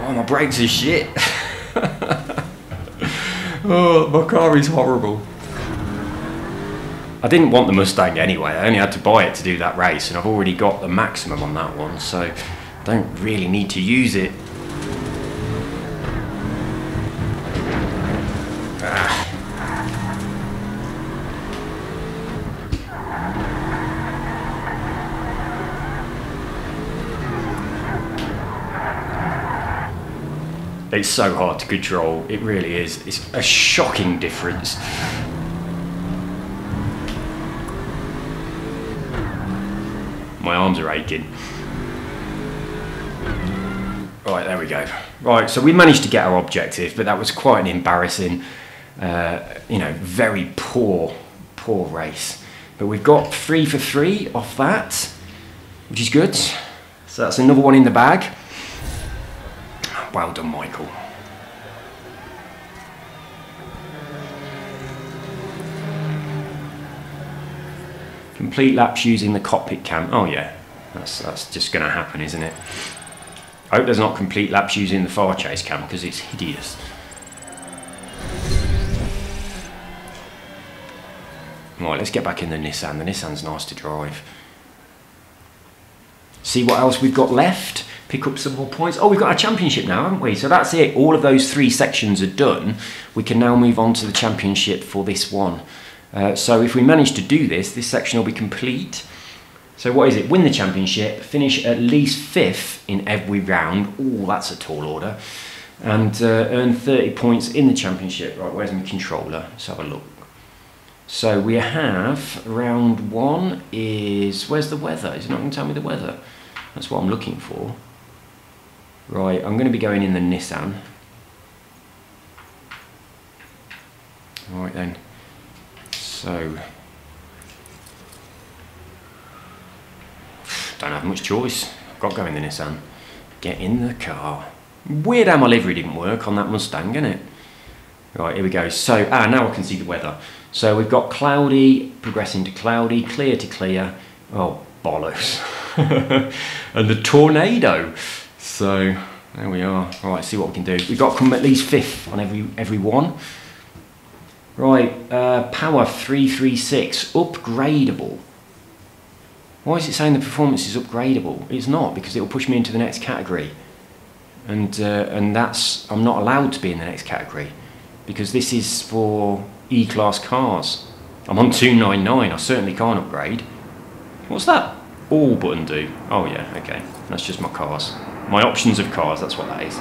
Oh, my brakes are shit. Oh, my car is horrible. I didn't want the Mustang anyway. I only had to buy it to do that race, and I've already got the maximum on that one, so I don't really need to use it. It's so hard to control, it really is. It's a shocking difference. My arms are aching. Right, there we go. Right, so we managed to get our objective, but that was quite an embarrassing, you know, very poor race. But we've got 3 for 3 off that, which is good. So that's another one in the bag. Well done, Michael. Complete laps using the cockpit cam. Oh yeah, that's just going to happen, isn't it? I hope there's not complete laps using the far chase cam, because it's hideous. Right, let's get back in the Nissan. The Nissan's nice to drive. See what else we've got left. Pick up some more points. Oh, we've got our championship now, haven't we? So that's it. All of those 3 sections are done. We can now move on to the championship for this one. So if we manage to do this, this section will be complete. So what is it? Win the championship, finish at least 5th in every round. Oh, that's a tall order. And earn 30 points in the championship. Right, where's my controller? Let's have a look. So we have round 1 is... Where's the weather? Is it not going to tell me the weather? That's what I'm looking for. Right, I'm going to be going in the Nissan. Right then. So... Don't have much choice. I've got to go in the Nissan. Get in the car. Weird how my livery didn't work on that Mustang, isn't it? Right, here we go. So, now I can see the weather. So we've got cloudy, progressing to cloudy, clear to clear. Oh, bollocks. And the tornado. So, there we are. Right, see what we can do. We've got to come at least 5th on every one. Right, power 336, upgradable. Why is it saying the performance is upgradable? It's not, because it'll push me into the next category. And that's, I'm not allowed to be in the next category, because this is for E-class cars. I'm on 299, I certainly can't upgrade. What's that all button do? Oh yeah, okay, that's just my cars. My options of cars, that's what that is.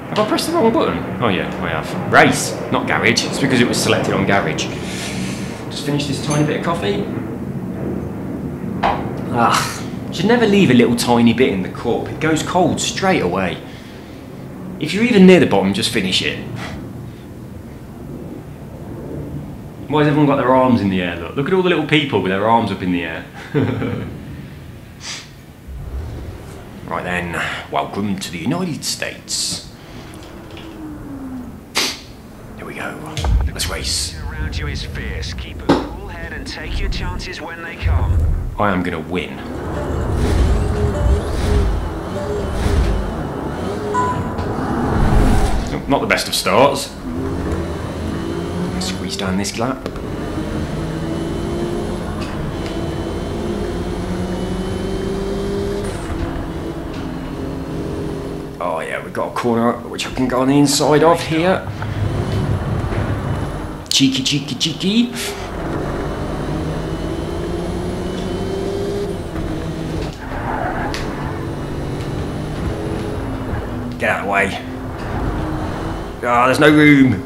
Have I pressed the wrong button? Oh yeah, I have. Race, not garage. It's because it was selected on garage. Just finish this tiny bit of coffee. Should never leave a little tiny bit in the cup. It goes cold straight away. If you're even near the bottom, just finish it. Why has everyone got their arms in the air? Look at all the little people with their arms up in the air. Right then, welcome to the United States. Here we go. Let's race. Around you is fierce. Keep a cool head and take your chances when they come. I am going to win. Not the best of starts. Squeeze down this lap. Oh yeah, we've got a corner which I can go on the inside of here. Cheeky, cheeky, cheeky. Get out of the way. Ah, there's no room.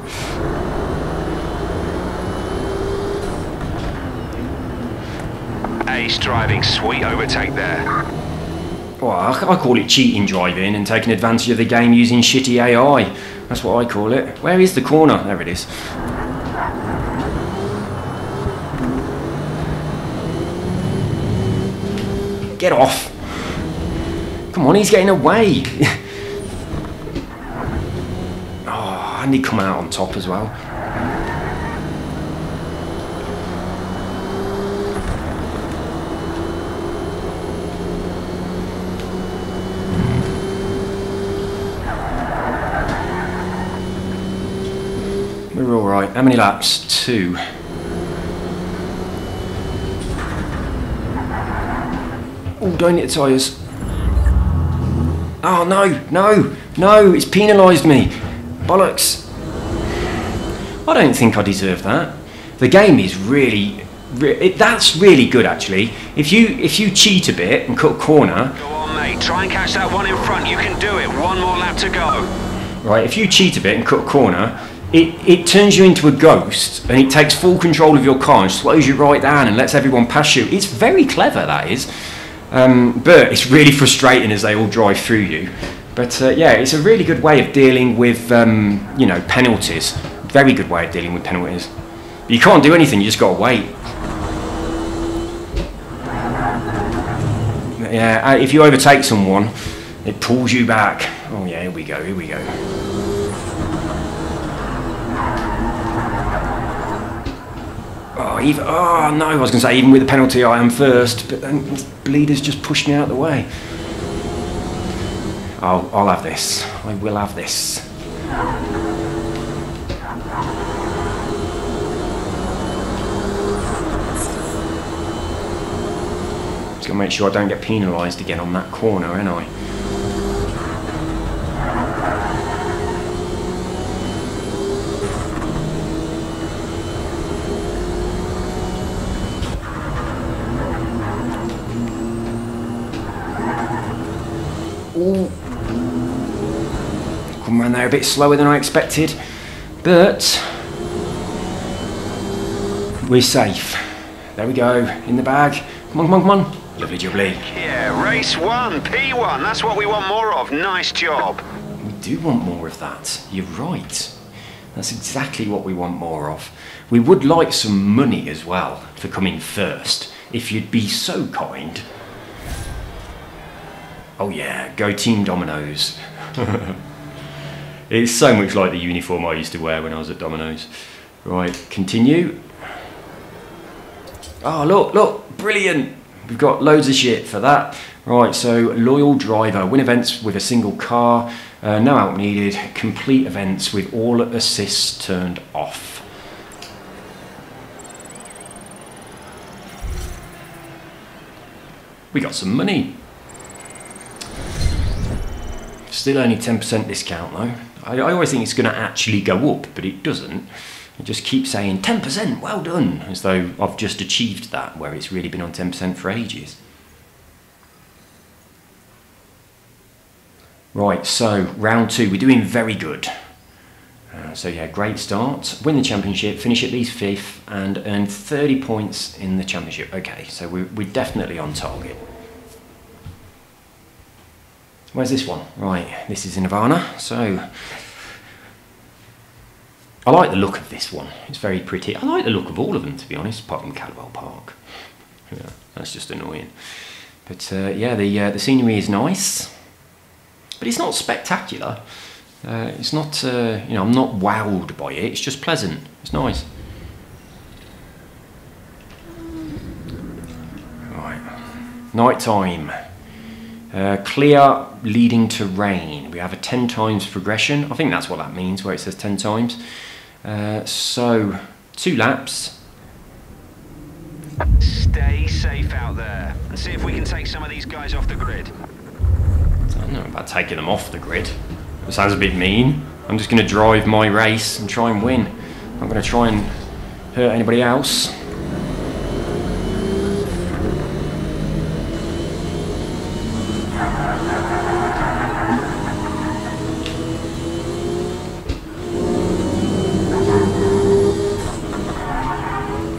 Ace driving, sweet overtake there. Well, I call it cheating driving and taking advantage of the game using shitty AI. That's what I call it. Where is the corner? There it is. Get off. Come on, he's getting away. Oh, and he come out on top as well. We're all right. How many laps? 2. Oh, don't hit the tyres. Oh, no, it's penalised me. Bollocks. I don't think I deserve that. The game is really, that's really good actually. If you cheat a bit and cut a corner. Go on, mate. Try and catch that one in front. You can do it. One more lap to go. Right, if you cheat a bit and cut a corner, it turns you into a ghost and it takes full control of your car and slows you right down and lets everyone pass you. It's very clever, that is. But it's really frustrating as they all drive through you. But yeah, it's a really good way of dealing with, you know, penalties. Very good way of dealing with penalties. But you can't do anything, you just got to wait. Yeah, if you overtake someone, it pulls you back. Oh yeah, here we go, here we go. Oh no, I was going to say even with the penalty I am first, but then Bleeder's just pushed me out of the way. I'll have this. I will have this. Just got to make sure I don't get penalised again on that corner, ain't I? Ooh. Come around there a bit slower than I expected, but we're safe. There we go, in the bag. Come on, come on, come on. Lovely jubbly. Yeah, race 1, P1. That's what we want more of. Nice job. We do want more of that. You're right. That's exactly what we want more of. We would like some money as well for coming first, if you'd be so kind. Oh yeah, go Team Domino's. It's so much like the uniform I used to wear when I was at Domino's. Right, continue. Oh look, brilliant. We've got loads of shit for that. Right, so loyal driver, win events with a single car, no help needed, complete events with all assists turned off. We got some money. Still only 10% discount though. I always think it's going to actually go up, but it doesn't. It just keeps saying 10%, well done, as though I've just achieved that, where it's really been on 10% for ages. Right, so round 2, we're doing very good. So yeah, great start. Win the championship, finish at least 5th, and earn 30 points in the championship. Okay, so we're definitely on target. Where's this one? Right, this is in Havana. So I like the look of this one. It's very pretty. I like the look of all of them, to be honest, apart from Cadwell Park. Yeah, that's just annoying. But yeah, the scenery is nice, but it's not spectacular. It's not, you know, I'm not wowed by it. It's just pleasant. It's nice. Right, night time. Clear leading to rain. We have a 10 times progression. I think that's what that means, where it says 10 times. So 2 laps. Stay safe out there and see if we can take some of these guys off the grid. I don't know about taking them off the grid. It sounds a bit mean. I'm just going to drive my race and try and win. I'm not going to try and hurt anybody else.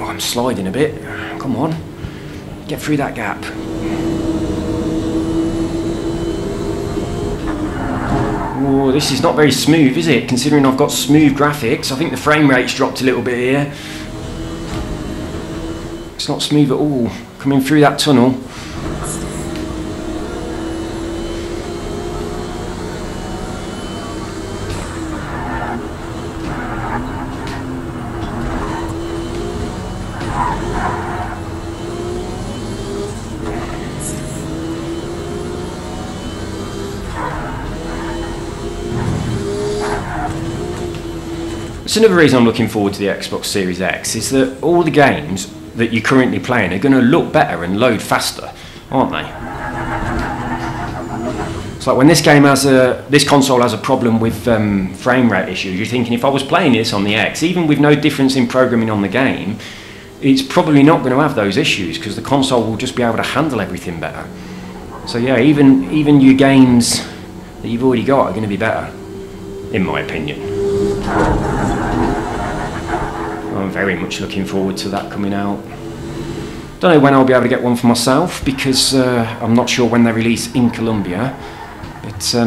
Oh, I'm sliding a bit. Come on. Get through that gap. Oh, this is not very smooth, is it? Considering I've got smooth graphics, I think the frame rate's dropped a little bit here. It's not smooth at all. Coming through that tunnel. It's another reason I'm looking forward to the Xbox Series X is that all the games that you're currently playing are going to look better and load faster, aren't they? It's like when this console has a problem with frame rate issues, you're thinking if I was playing this on the X, even with no difference in programming on the game, it's probably not going to have those issues because the console will just be able to handle everything better. So yeah, even your games that you've already got are going to be better, in my opinion. I'm very much looking forward to that coming out. Don't know when I'll be able to get one for myself because I'm not sure when they release in Colombia. But I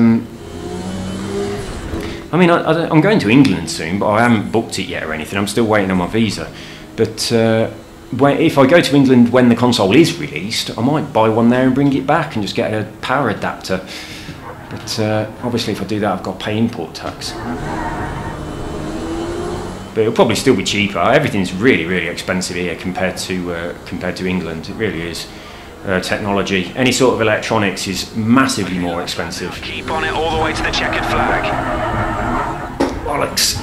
mean, I'm going to England soon, but I haven't booked it yet or anything. I'm still waiting on my visa. But if I go to England when the console is released, I might buy one there and bring it back and just get a power adapter. But obviously, if I do that, I've got to pay import tax. But it'll probably still be cheaper. Everything's really, really expensive here compared to England. It really is. Technology, any sort of electronics is massively more expensive. Keep on it all the way to the checkered flag. Bollocks.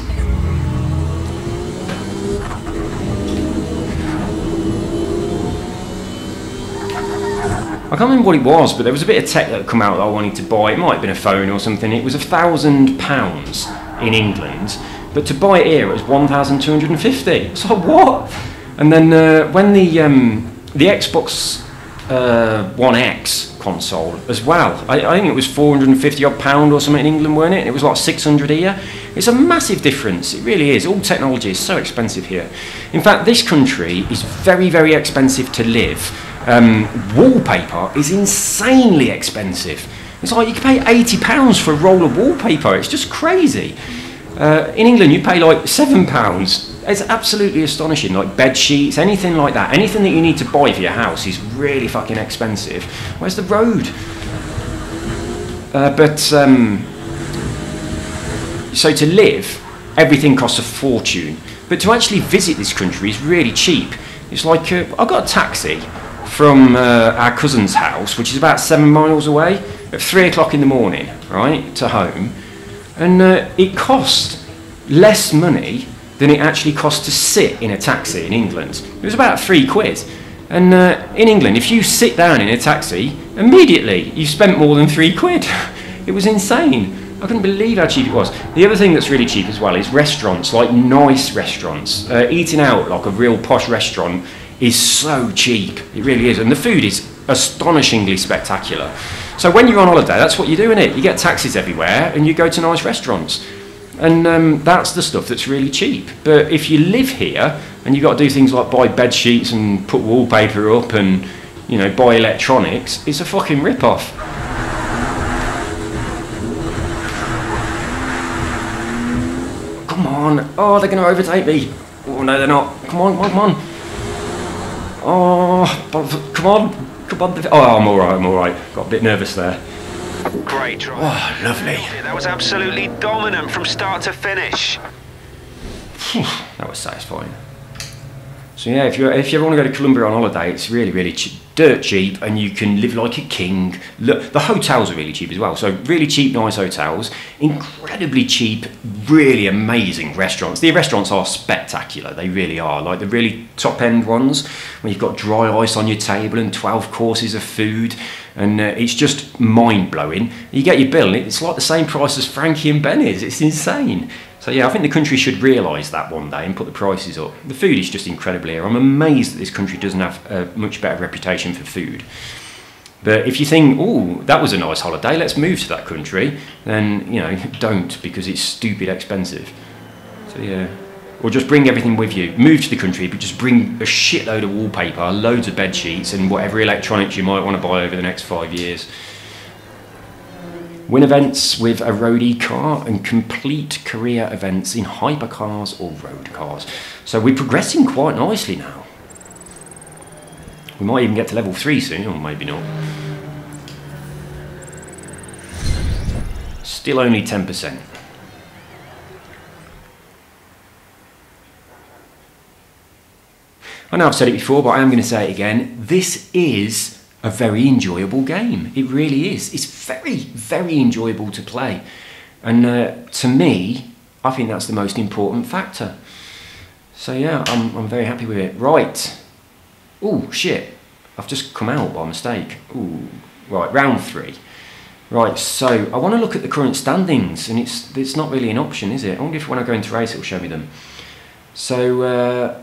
I can't remember what it was, but there was a bit of tech that had come out that I wanted to buy. It might have been a phone or something. It was £1,000 in England. But to buy it here, it was 1,250. So what? And then when the Xbox One X console as well, I think it was £450 or something in England, weren't it? And it was like 600 here. It's a massive difference. It really is. All technology is so expensive here. In fact, this country is very, very expensive to live. Wallpaper is insanely expensive. It's like you can pay £80 for a roll of wallpaper. It's just crazy. In England, you pay like £7. It's absolutely astonishing. Like bed sheets, anything like that, anything that you need to buy for your house is really fucking expensive. Where's the road? So to live, everything costs a fortune. But to actually visit this country is really cheap. It's like I got a taxi from our cousin's house, which is about 7 miles away, at 3 o'clock in the morning, right, to home. And it cost less money than it actually cost to sit in a taxi in England. It was about £3. And in England, if you sit down in a taxi, immediately you've spent more than £3. It was insane. I couldn't believe how cheap it was. The other thing that's really cheap as well is restaurants, like nice restaurants. Eating out like a real posh restaurant is so cheap. It really is. And the food is astonishingly spectacular. So when you're on holiday, that's what you do, innit? You get taxis everywhere and you go to nice restaurants. And that's the stuff that's really cheap. But if you live here and you've got to do things like buy bed sheets and put wallpaper up and, you know, buy electronics, it's a fucking rip-off. Come on. Oh, they're going to overtake me. Oh, no, they're not. Come on, come on, come on. Oh, come on. Come on. Oh, I'm all right. Got a bit nervous there. Great drive. Oh, lovely. That was absolutely dominant from start to finish. That was satisfying. So yeah, if you ever want to go to Colombia on holiday, it's really, really dirt cheap, and you can live like a king. Look, the hotels are really cheap as well. So really cheap, nice hotels, incredibly cheap, really amazing restaurants. The restaurants are spectacular. They really are. Like the really top end ones, where you've got dry ice on your table and 12 courses of food, and it's just mind blowing. You get your bill, and it's like the same price as Frankie and Benny's. It's insane. So yeah, I think the country should realise that one day and put the prices up. The food is just incredible here. I'm amazed that this country doesn't have a much better reputation for food. But if you think, oh, that was a nice holiday, let's move to that country, then, you know, don't, because it's stupid expensive. So yeah, or just bring everything with you. Move to the country, but just bring a shitload of wallpaper, loads of bed sheets, and whatever electronics you might want to buy over the next 5 years. Win events with a roadie car and complete career events in hypercars or road cars. So we're progressing quite nicely now. We might even get to level 3 soon, or maybe not. Still only 10%. I know I've said it before, but I am going to say it again. This is a very enjoyable game. It really is. It's very, very enjoyable to play. And to me, I think that's the most important factor. So yeah, I'm very happy with it. Right. Oh, shit. I've just come out by mistake. Ooh. Right, round 3. Right, so I want to look at the current standings, and it's not really an option, is it? I wonder if when I go into race it'll show me them. So,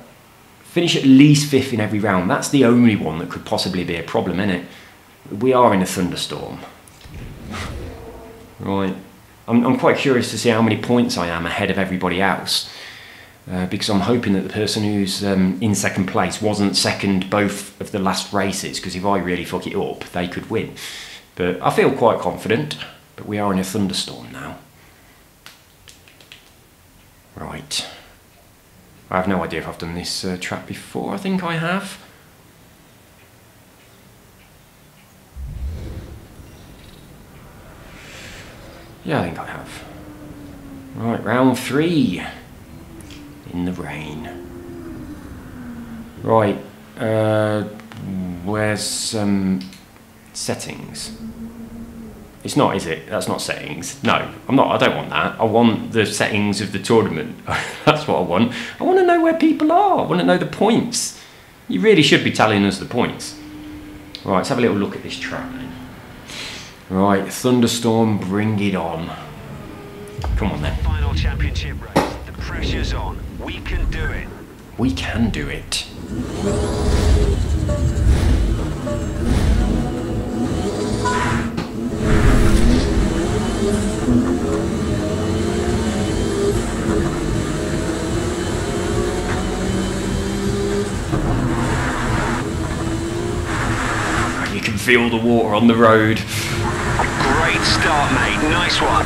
finish at least 5th in every round. That's the only one that could possibly be a problem, isn't it? We are in a thunderstorm. Right. I'm quite curious to see how many points I am ahead of everybody else. Because I'm hoping that the person who's in second place wasn't second both of the last races, because if I really fuck it up, they could win. But I feel quite confident, but we are in a thunderstorm now. Right. I have no idea if I've done this track before. I think I have. Yeah, I think I have. Right, round 3. In the rain. Right, where's settings? It's not, is it? That's not settings. No, I'm not. I don't want that. I want the settings of the tournament. That's what I want. I want to know where people are. I want to know the points. You really should be telling us the points. Right, let's have a little look at this track then. Right, thunderstorm, bring it on. Come on then. Final championship race. The pressure's on. We can do it. We can do it. You can feel the water on the road. Great start, mate. Nice one.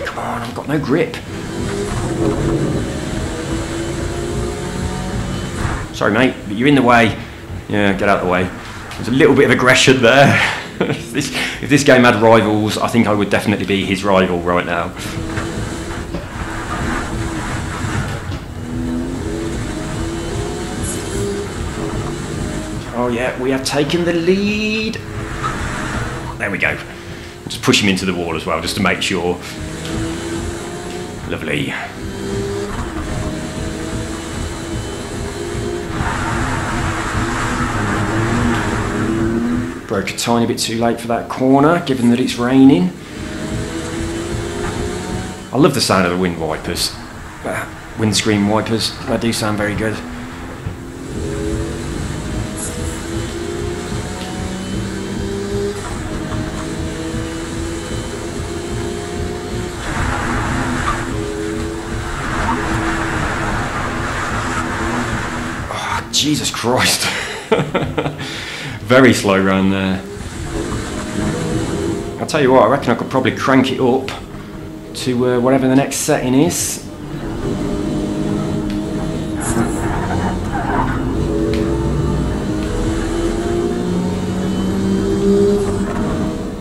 Come on, I've got no grip. Sorry, mate, but you're in the way. Yeah, get out of the way. There's a little bit of aggression there. If this game had rivals, I think I would definitely be his rival right now. Oh yeah, we have taken the lead. There we go. Just push him into the wall as well, just to make sure. Lovely. Broke a tiny bit too late for that corner, given that it's raining. I love the sound of the wind wipers. Windscreen wipers, they do sound very good. Oh, Jesus Christ. Very slow round there. I'll tell you what, I reckon I could probably crank it up to whatever the next setting is.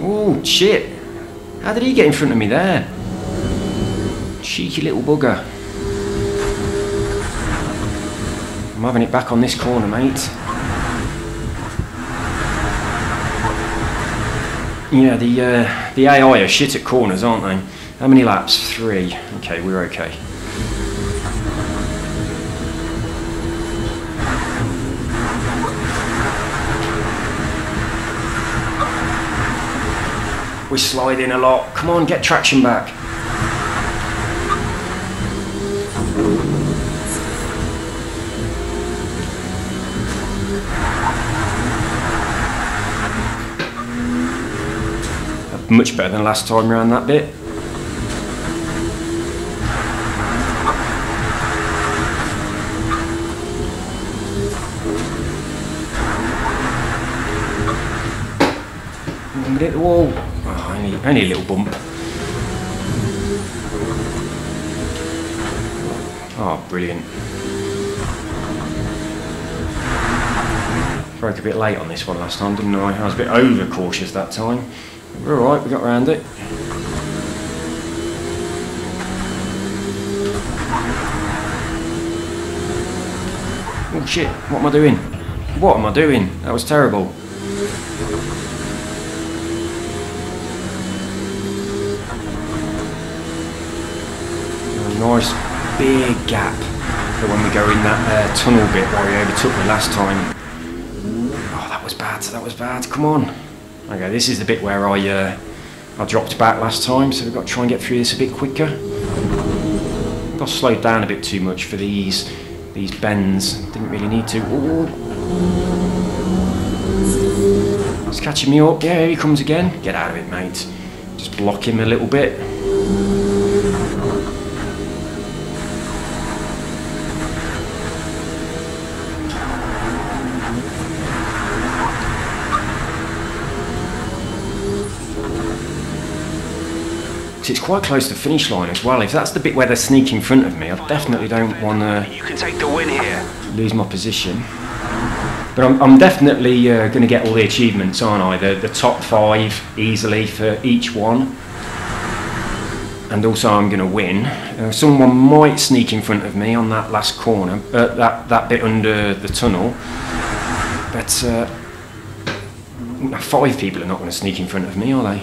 Oh shit! How did he get in front of me there? Cheeky little bugger. I'm having it back on this corner, mate. Yeah, the AI are shit at corners, aren't they? How many laps? 3. Okay, we're okay. We're sliding a lot. Come on, get traction back. Much better than last time around that bit. I'm gonna hit the wall. Oh, only a little bump. Oh, brilliant. Broke a bit late on this one last time, didn't I? I was a bit over cautious that time. We're alright, we got around it. Oh shit, what am I doing? What am I doing? That was terrible. A nice big gap for when we go in that tunnel bit where he overtook me last time. Oh, that was bad, that was bad. Come on. Okay, this is the bit where I dropped back last time, so we've got to try and get through this a bit quicker. Got slowed down a bit too much for these bends. Didn't really need to. Ooh. He's catching me up. Yeah, here he comes again. Get out of it, mate. Just block him a little bit. It's quite close to the finish line as well. If that's the bit where they're sneaking in front of me, I definitely don't want to lose my position. But I'm definitely going to get all the achievements, aren't I? The top 5 easily for each one. And also I'm going to win. Someone might sneak in front of me on that last corner, that bit under the tunnel. But 5 people are not going to sneak in front of me, are they?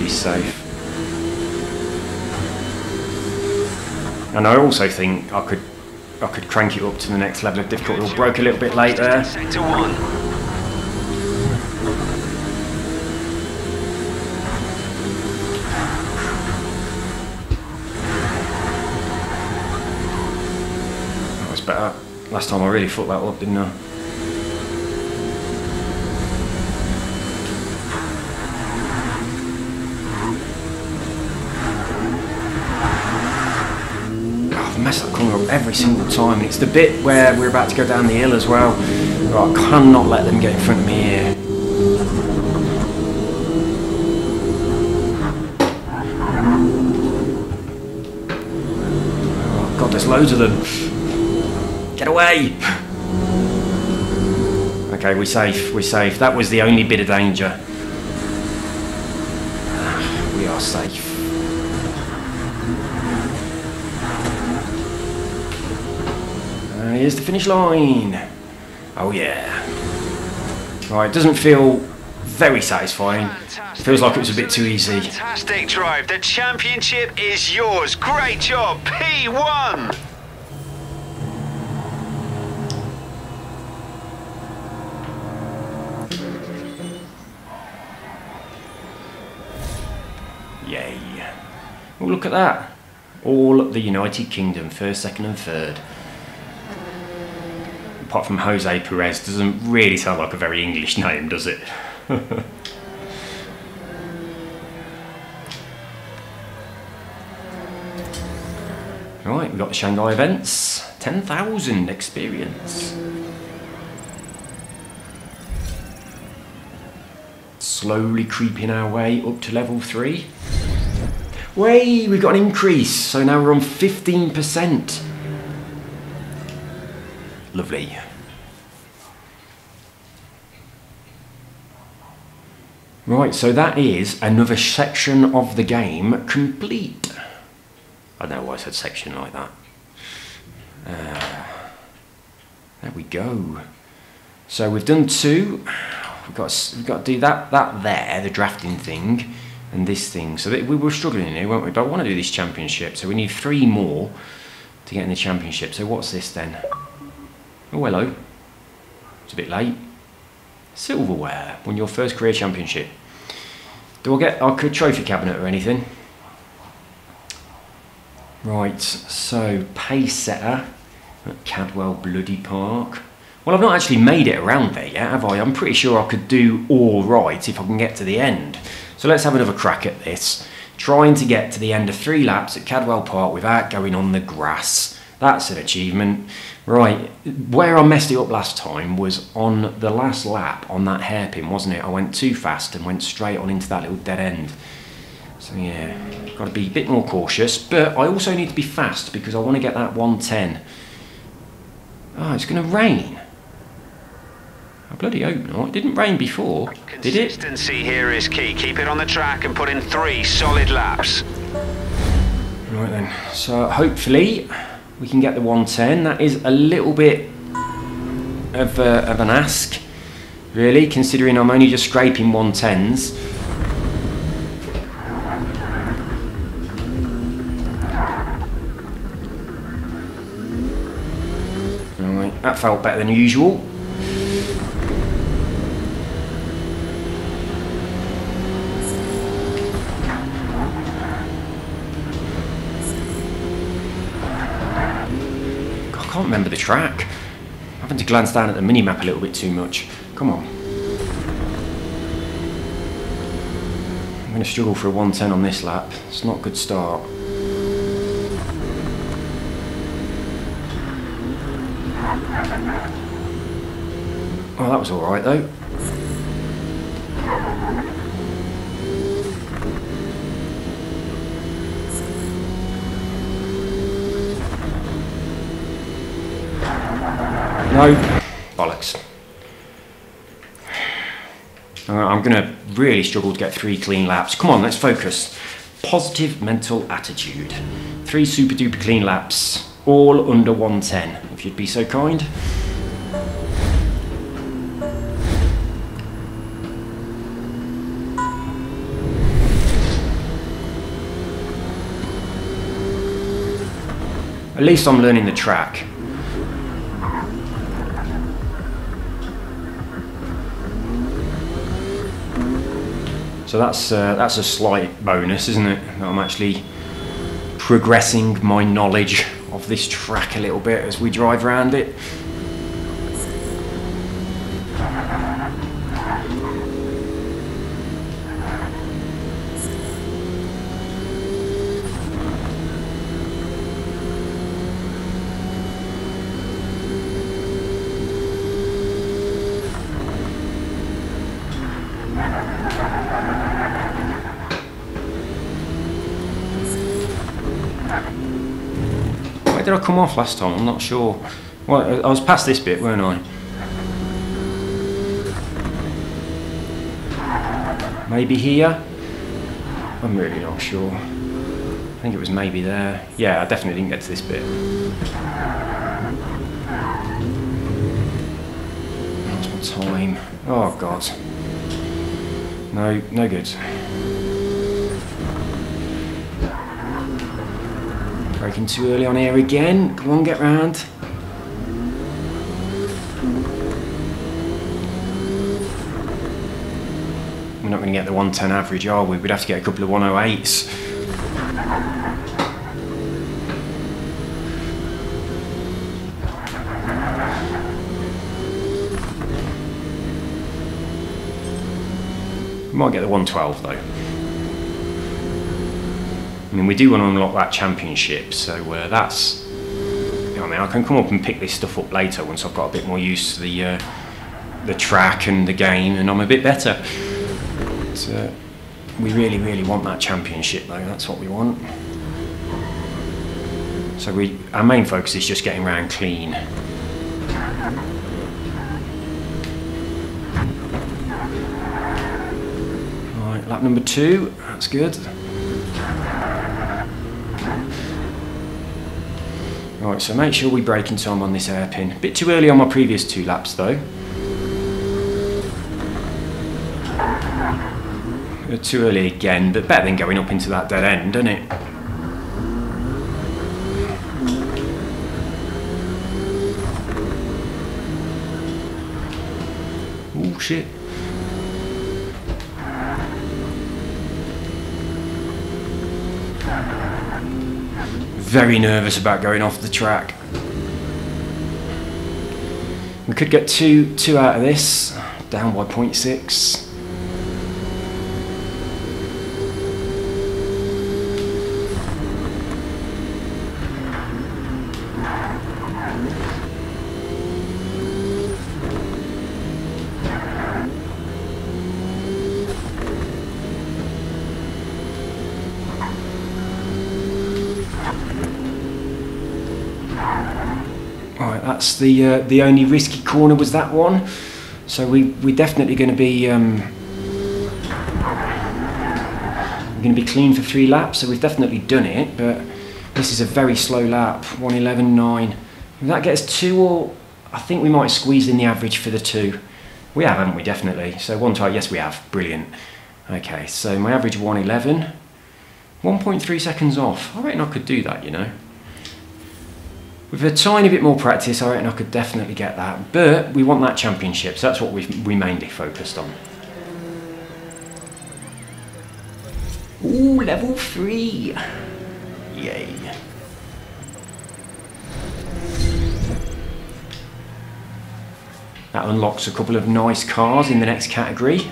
Safe. And I also think I could crank it up to the next level of difficulty. It broke a little bit late there. Sector 1. That was better. Last time I really fucked that up, didn't I? Mess that corner up every single time. It's the bit where we're about to go down the hill as well. Oh, I cannot let them get in front of me here. Oh god, there's loads of them. Get away! Okay, we're safe, we're safe. That was the only bit of danger. We are safe. Here's the finish line. Oh yeah. Right, it doesn't feel very satisfying. It feels like it was a bit too easy. Fantastic drive. The championship is yours. Great job. P1. Yay. Oh, look at that. All the United Kingdom, 1st, 2nd and 3rd. Apart from Jose Perez, doesn't really sound like a very English name, does it? Right, we've got the Shanghai events. 10,000 experience. Slowly creeping our way up to level 3. Way, we've got an increase, so now we're on 15%. Lovely. Right, so that is another section of the game complete. I don't know why I said section like that. There we go. So we've done 2. We've got to do that there, the drafting thing, and this thing. So we were struggling here, weren't we? But I want to do this championship, so we need 3 more to get in the championship. So what's this then? Oh, hello. It's a bit late. Silverware. Won your first career championship. Do I get a trophy cabinet or anything? Right, so pace setter at Cadwell Bloody Park. Well, I've not actually made it around there yet, have I? I'm pretty sure I could do all right if I can get to the end. So let's have another crack at this. Trying to get to the end of 3 laps at Cadwell Park without going on the grass. That's an achievement. Right, where I messed it up last time was on the last lap on that hairpin, wasn't it? I went too fast and went straight on into that little dead end. So yeah, got to be a bit more cautious, but I also need to be fast because I want to get that 110. Oh, it's going to rain. I bloody hope not. It didn't rain before, did it? Consistency here is key. Keep it on the track and put in 3 solid laps. Right then, so hopefully we can get the 110. That is a little bit of an ask, really, considering I'm only just scraping 110s. Alright, that felt better than usual. I can't remember the track. I'm having to glance down at the mini-map a little bit too much. Come on. I'm going to struggle for a 110 on this lap. It's not a good start. Oh, that was alright though. No, bollocks. I'm going to really struggle to get 3 clean laps. Come on, let's focus. Positive mental attitude. 3 super duper clean laps, all under 110, if you'd be so kind. At least I'm learning the track. So that's a slight bonus, isn't it? That I'm actually progressing my knowledge of this track a little bit as we drive around it. Where did I come off last time? I'm not sure. Well, I was past this bit, weren't I? Maybe here? I'm really not sure. I think it was maybe there. Yeah, I definitely didn't get to this bit. Lost my time. Oh God. No, no good. Braking too early on here again. Come on, get round. We're not going to get the 110 average, are we? We'd have to get a couple of 108s. We might get the 112 though. I mean, we do want to unlock that championship, so that's... You know, I mean, I can come up and pick this stuff up later once I've got a bit more used to the track and the game, and I'm a bit better. But, we really, really want that championship though, that's what we want. So our main focus is just getting around clean. lap number 2, that's good. Right, so make sure we break in time on this hairpin. A bit too early on my previous 2 laps though. Too early again, but better than going up into that dead end, isn't it? Oh shit. Very nervous about going off the track. We could get two out of this, down by 0.6. Right, that's the only risky corner was that one. So we're definitely going to be clean for 3 laps. So we've definitely done it, but this is a very slow lap. 1:11.9. Will that get us 2, or I think we might have squeezed in the average for the 2. We have, haven't we? Definitely. So 1 time, yes, we have. Brilliant. Okay, so my average 1:11, 1.3 seconds off. I reckon I could do that, you know. With a tiny bit more practice, I reckon I could definitely get that. But we want that championship, so that's what we mainly focused on. Ooh, level 3. Yay. That unlocks a couple of nice cars in the next category.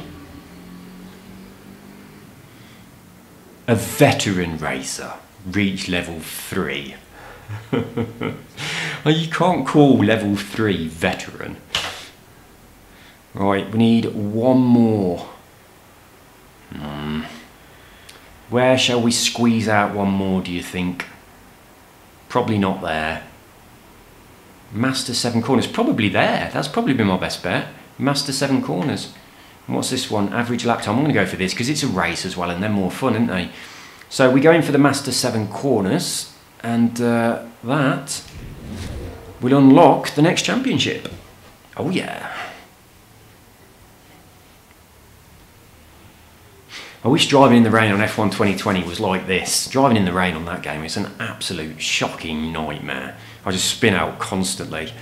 A veteran racer reached level 3. Well, you can't call level 3 veteran. Right, we need 1 more. Where shall we squeeze out 1 more, do you think? Probably not there. Master 7 corners, probably there. That's probably been my best bet. Master 7 corners. And what's this one? Average lap time. I'm going to go for this because it's a race as well and they're more fun, aren't they? So we're going for the Master 7 corners. And that will unlock the next championship. Oh yeah. I wish driving in the rain on F1 2020 was like this. Driving in the rain on that game is an absolute shocking nightmare. I just spin out constantly.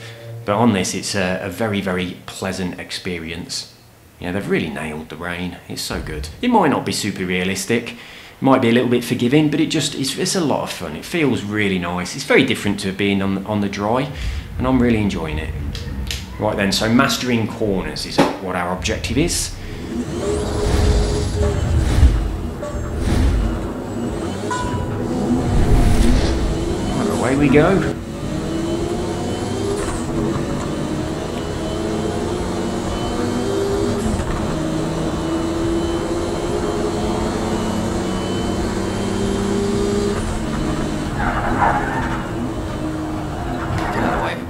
But on this, it's a very, very pleasant experience. You know, they've really nailed the rain. It's so good. It might not be super realistic. Might be a little bit forgiving, but it's a lot of fun. It feels really nice. It's very different to being on the dry, and I'm really enjoying it. Right then, so mastering corners is what our objective is. Right, away we go.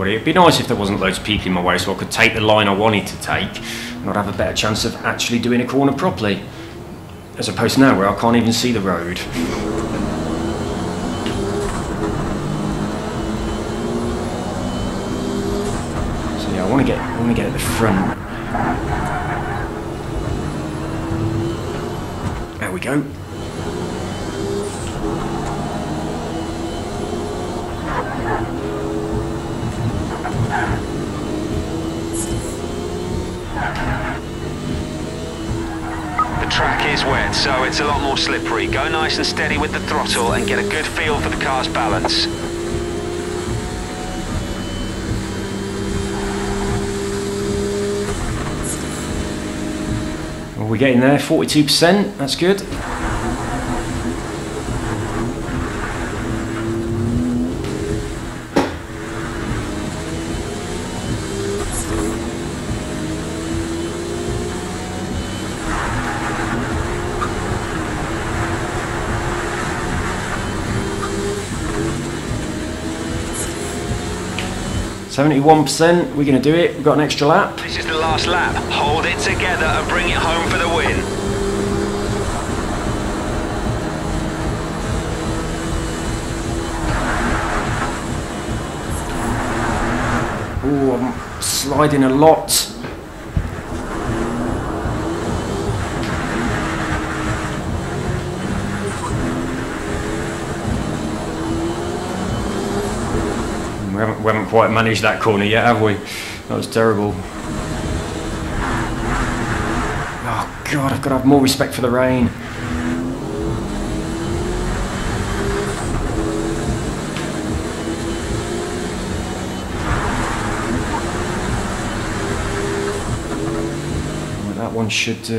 It'd be nice if there wasn't loads of people in my way so I could take the line I wanted to take and I'd have a better chance of actually doing a corner properly, as opposed to now where I can't even see the road. So yeah, I want to get at the front. There we go. The track is wet, so it's a lot more slippery. Go nice and steady with the throttle and get a good feel for the car's balance. Well, we're getting there, 42%, that's good. %, we're going to do it. We've got an extra lap. This is the last lap. Hold it together and bring it home for the win. sliding a lot. We haven't quite managed that corner yet, have we? That was terrible. Oh God, I've got to have more respect for the rain. Well, that one should...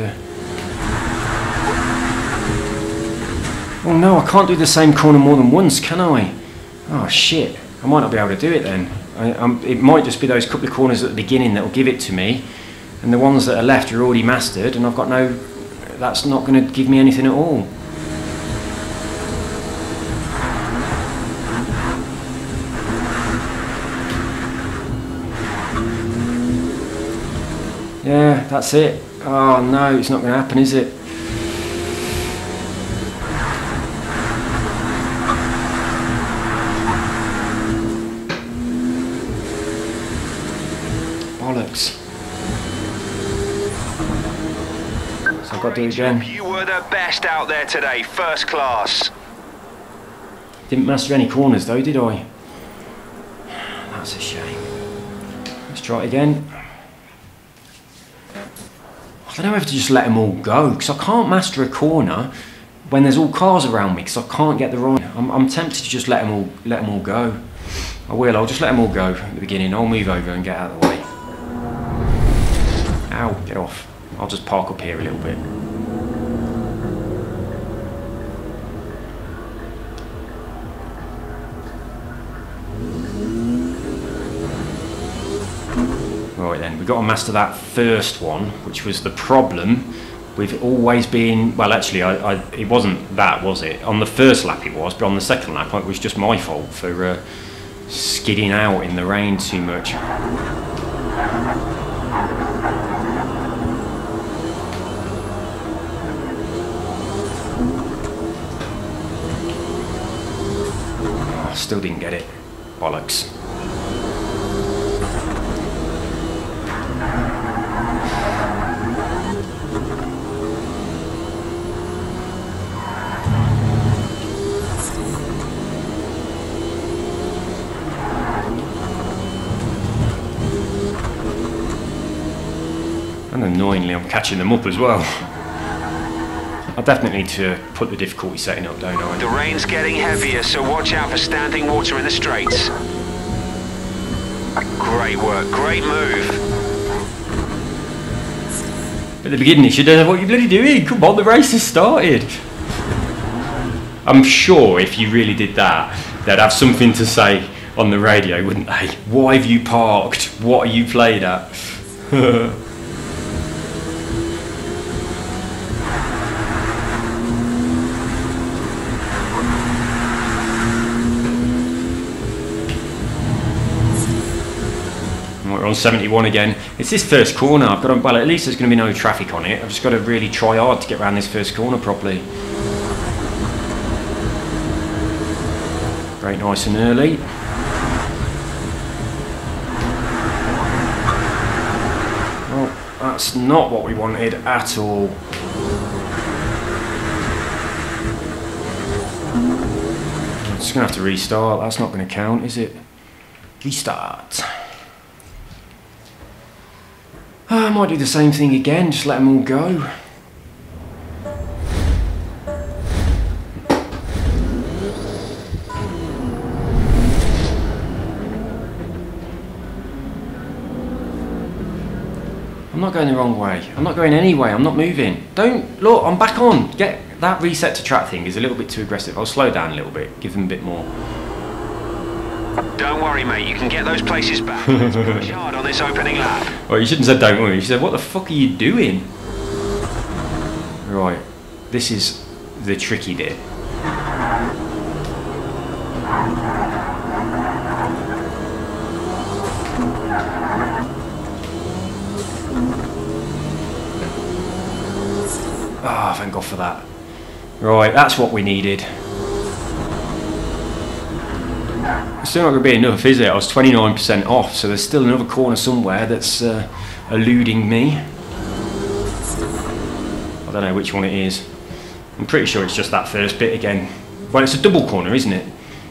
Oh no, I can't do the same corner more than once, can I? Oh shit. I might not be able to do it then. It might just be those couple of corners at the beginning that will give it to me, and the ones that are left are already mastered, and I've got no... That's not going to give me anything at all. Yeah, that's it. Oh no, it's not going to happen, is it? Bollocks. So I've got to do it again. You were the best out there today, first class. Didn't master any corners though, did I? That's a shame. Let's try it again. I don't know whether to just let them all go, because I can't master a corner when there's all cars around me, because I can't get the right... I'm tempted to just let them all go. I'll just let them all go at the beginning. I'll move over and get out of the way. Ow, get off. I'll just park up here a little bit. Right then, we've got to master that first one, which was the problem. We've always been... Well, actually, it wasn't that, was it? On the first lap it was, but on the second lap it was just my fault for skidding out in the rain too much. Still didn't get it. Bollocks. And annoyingly, I'm catching them up as well. I definitely need to put the difficulty setting up, don't I? The rain's getting heavier, so watch out for standing water in the straights. Great work, great move. At the beginning, you should know what you're bloody doing. Come on, the race has started. I'm sure if you really did that, they'd have something to say on the radio, wouldn't they? Why have you parked? What are you played at? We're on 71 again. It's this first corner. I've got to, well, at least there's going to be no traffic on it. I've just got to really try hard to get around this first corner properly. Very nice and early. Well, that's not what we wanted at all. I'm just going to have to restart. That's not going to count, is it? Restart. I might do the same thing again, just let them all go. I'm not going the wrong way. I'm not going any way. I'm not moving. Don't, look, I'm back on. Get that reset to track thing is a little bit too aggressive. I'll slow down a little bit, give them a bit more. Don't worry, mate, you can get those places back. Let's push hard on this opening lap. Well, you shouldn't have said don't worry. You said, what the fuck are you doing? Right, this is the tricky bit. Ah, thank God for that. Right, that's what we needed. It's still not going to be enough, is it? I was 29% off, so there's still another corner somewhere that's eluding me. I don't know which one it is. I'm pretty sure it's just that first bit again. Well, it's a double corner, isn't it?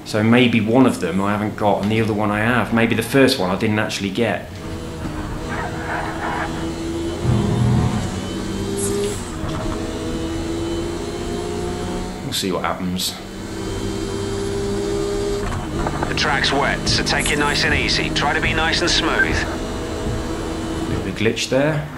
So maybe one of them I haven't got and the other one I have. Maybe the first one I didn't actually get. We'll see what happens. The track's wet, so take it nice and easy. Try to be nice and smooth. Bit of a glitch there.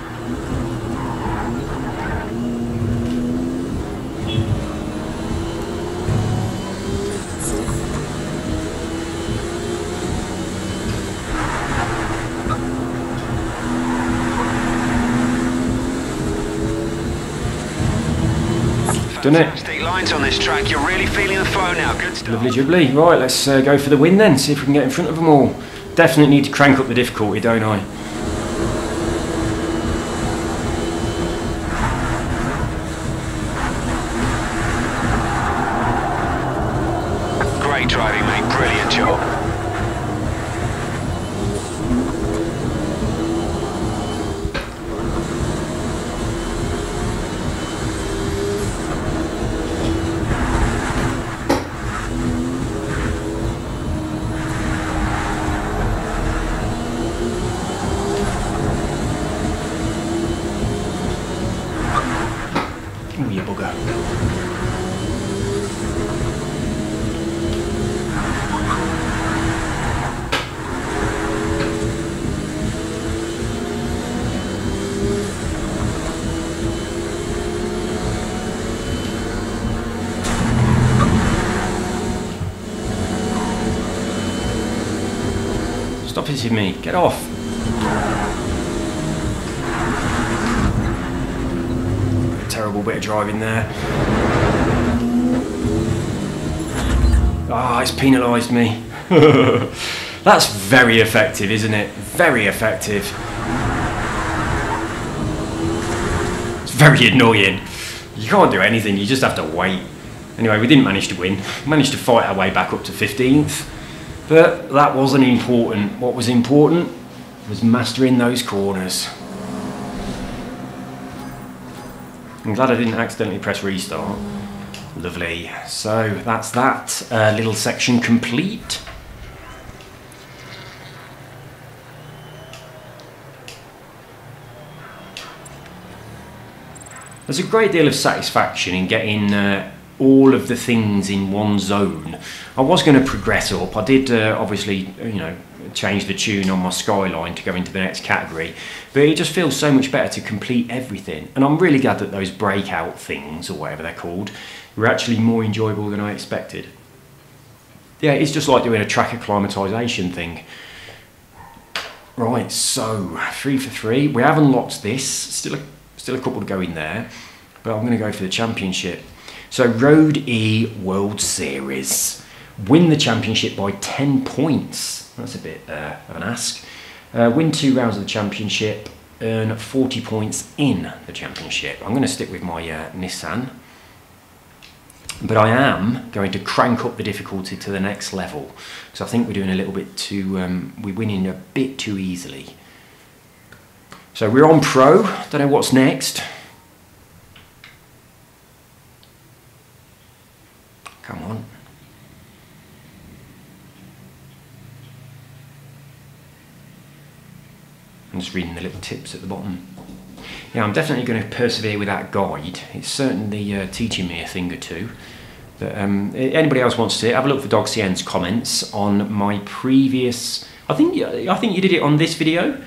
Done it. Fantastic lines on this track. You're really feeling the flow now. Good stuff. Lovely jubbly. Right, let's go for the win then. See if we can get in front of them all. Definitely need to crank up the difficulty, don't I? Great driving, mate. Brilliant job. Oh, you bugger. Stop hitting me. Get off. Terrible bit of driving there. Ah, it's penalised me. That's very effective, isn't it? Very effective. It's very annoying. You can't do anything, you just have to wait. Anyway, we didn't manage to win. We managed to fight our way back up to 15th. But that wasn't important. What was important was mastering those corners. I'm glad I didn't accidentally press restart. Lovely. So that's that little section complete. There's a great deal of satisfaction in getting all of the things in one zone. I was going to progress up. I did obviously, you know, change the tune on my Skyline to go into the next category, but it just feels so much better to complete everything. And I'm really glad that those breakout things, or whatever they're called, were actually more enjoyable than I expected. Yeah, it's just like doing a track acclimatisation thing. Right, so 3 for 3. We have unlocked this. Still a couple to go in there, but I'm going to go for the championship. So Road E World Series. Win the championship by 10 points. That's a bit of an ask. Win 2 rounds of the championship. Earn 40 points in the championship. I'm going to stick with my Nissan. But I am going to crank up the difficulty to the next level. Because I think we're doing a little bit too... we're winning a bit too easily. So we're on Pro. Don't know what's next. Come on. I'm just reading the little tips at the bottom. Yeah, I'm definitely going to persevere with that guide. It's certainly teaching me a thing or two. But anybody else wants to have a look for Dog CN's comments on my previous... I think you did it on this video.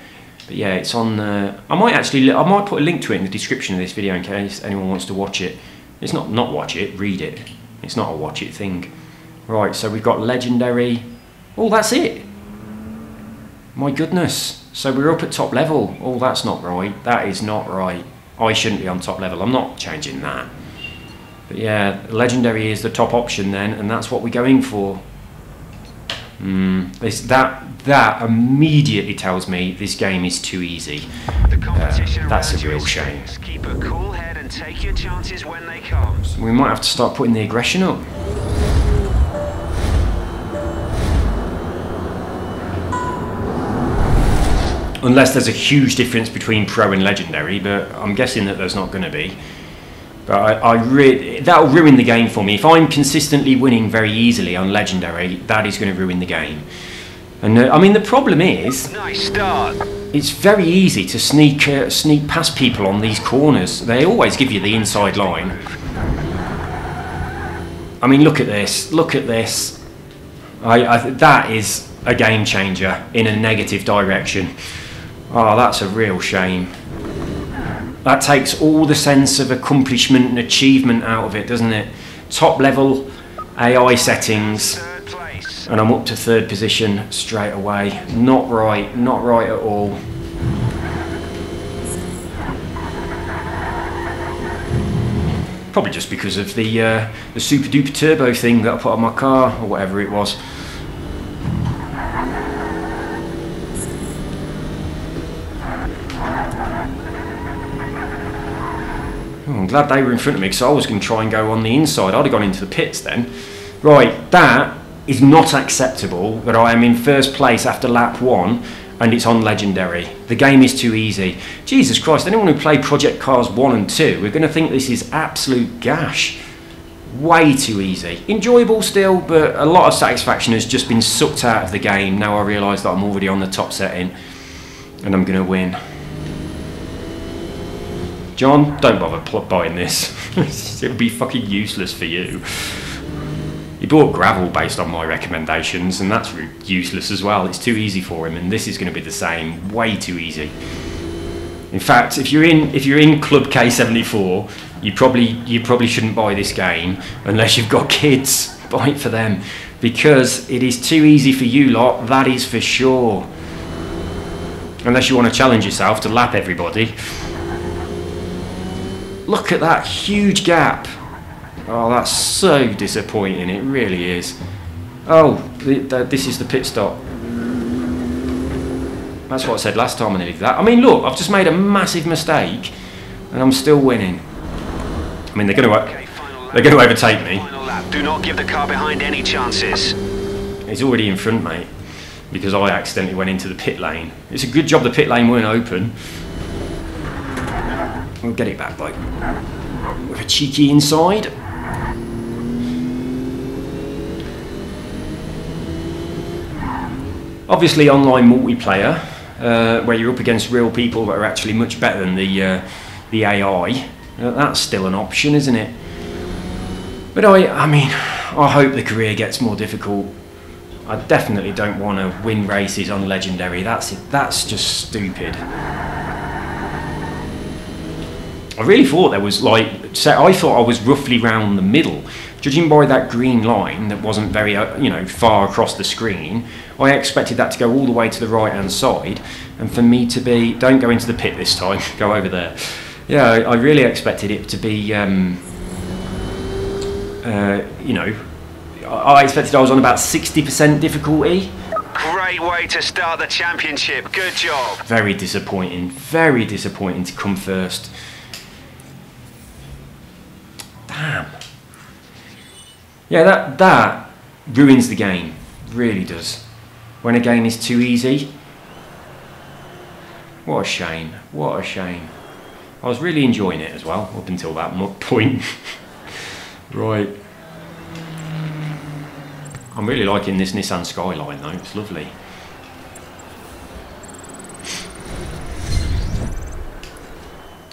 But yeah, it's on... I might put a link to it in the description of this video in case anyone wants to watch it. It's not watch it, read it. It's not a watch it thing. Right, so we've got Legendary. Oh, that's it. My goodness. So we're up at top level. Oh, that's not right. That is not right. I shouldn't be on top level. I'm not changing that. But yeah, Legendary is the top option then, and that's what we're going for. That immediately tells me this game is too easy. That's a real shame. Keep a cool head and take your chances when they come. We might have to start putting the aggression up. unless there's a huge difference between Pro and Legendary, but I'm guessing that there's not going to be. But that'll ruin the game for me. If I'm consistently winning very easily on Legendary, that is going to ruin the game. And I mean, the problem is, Nice start. it's very easy to sneak past people on these corners. They always give you the inside line. I mean, look at this. Look at this. That is a game changer in a negative direction. Oh, that's a real shame. That takes all the sense of accomplishment and achievement out of it, doesn't it? Top level AI settings, Third place. and I'm up to 3rd position straight away. Not right at all. Probably just because of the super duper turbo thing that I put on my car, or whatever it was. Oh, I'm glad they were in front of me, because I was going to try and go on the inside. I'd have gone into the pits then. Right, that is not acceptable that I am in 1st place after lap 1 and it's on Legendary. The game is too easy. Jesus Christ, anyone who played Project Cars 1 and 2, we're going to think this is absolute gash. Way too easy. Enjoyable still, but a lot of satisfaction has just been sucked out of the game. Now I realise that I'm already on the top setting and I'm going to win. John, don't bother buying this. It'll be fucking useless for you. He bought gravel based on my recommendations, and that's useless as well. It's too easy for him, and this is going to be the same. Way too easy. In fact, if you're in Club K74, you probably shouldn't buy this game unless you've got kids. Buy it for them, because it is too easy for you lot. That is for sure. Unless you want to challenge yourself to lap everybody. Look at that huge gap. Oh, that's so disappointing. It really is. Oh, this is the pit stop. That's what I said last time I needed that. I mean, look, I've just made a massive mistake and I'm still winning. I mean, they're going to overtake me. Final lap. Do not give the car behind any chances. He's already in front, mate, because I accidentally went into the pit lane. It's a good job the pit lane weren't open. We'll get it back, like, with a cheeky inside. Obviously, online multiplayer, where you're up against real people that are actually much better than the AI, that's still an option, isn't it? But I mean, I hope the career gets more difficult. I definitely don't want to win races on Legendary. That's just stupid. I really thought there was I thought I was roughly round the middle. Judging by that green line that wasn't very, far across the screen, I expected that to go all the way to the right-hand side, and for me to be, don't go into the pit this time, go over there. Yeah, I really expected it to be, I expected I was on about 60% difficulty. Great way to start the championship. Good job. Very disappointing to come first. Damn. Yeah, that ruins the game, really does. When a game is too easy. What a shame, what a shame. I was really enjoying it as well, up until that point. Right. I'm really liking this Nissan Skyline though, it's lovely.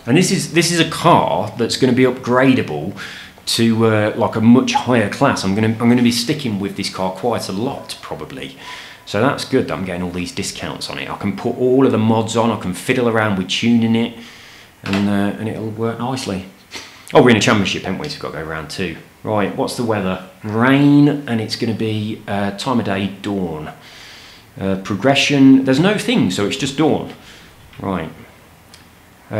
And this is a car that's going to be upgradable to like a much higher class. I'm going to be sticking with this car quite a lot probably. So that's good that I'm getting all these discounts on it. I can put all of the mods on, I can fiddle around with tuning it, and it'll work nicely. Oh, we're in a championship, haven't we? So we've got to go round 2. Right, what's the weather? Rain, and it's going to be time of day, dawn. Progression, there's no thing, so it's just dawn. Right.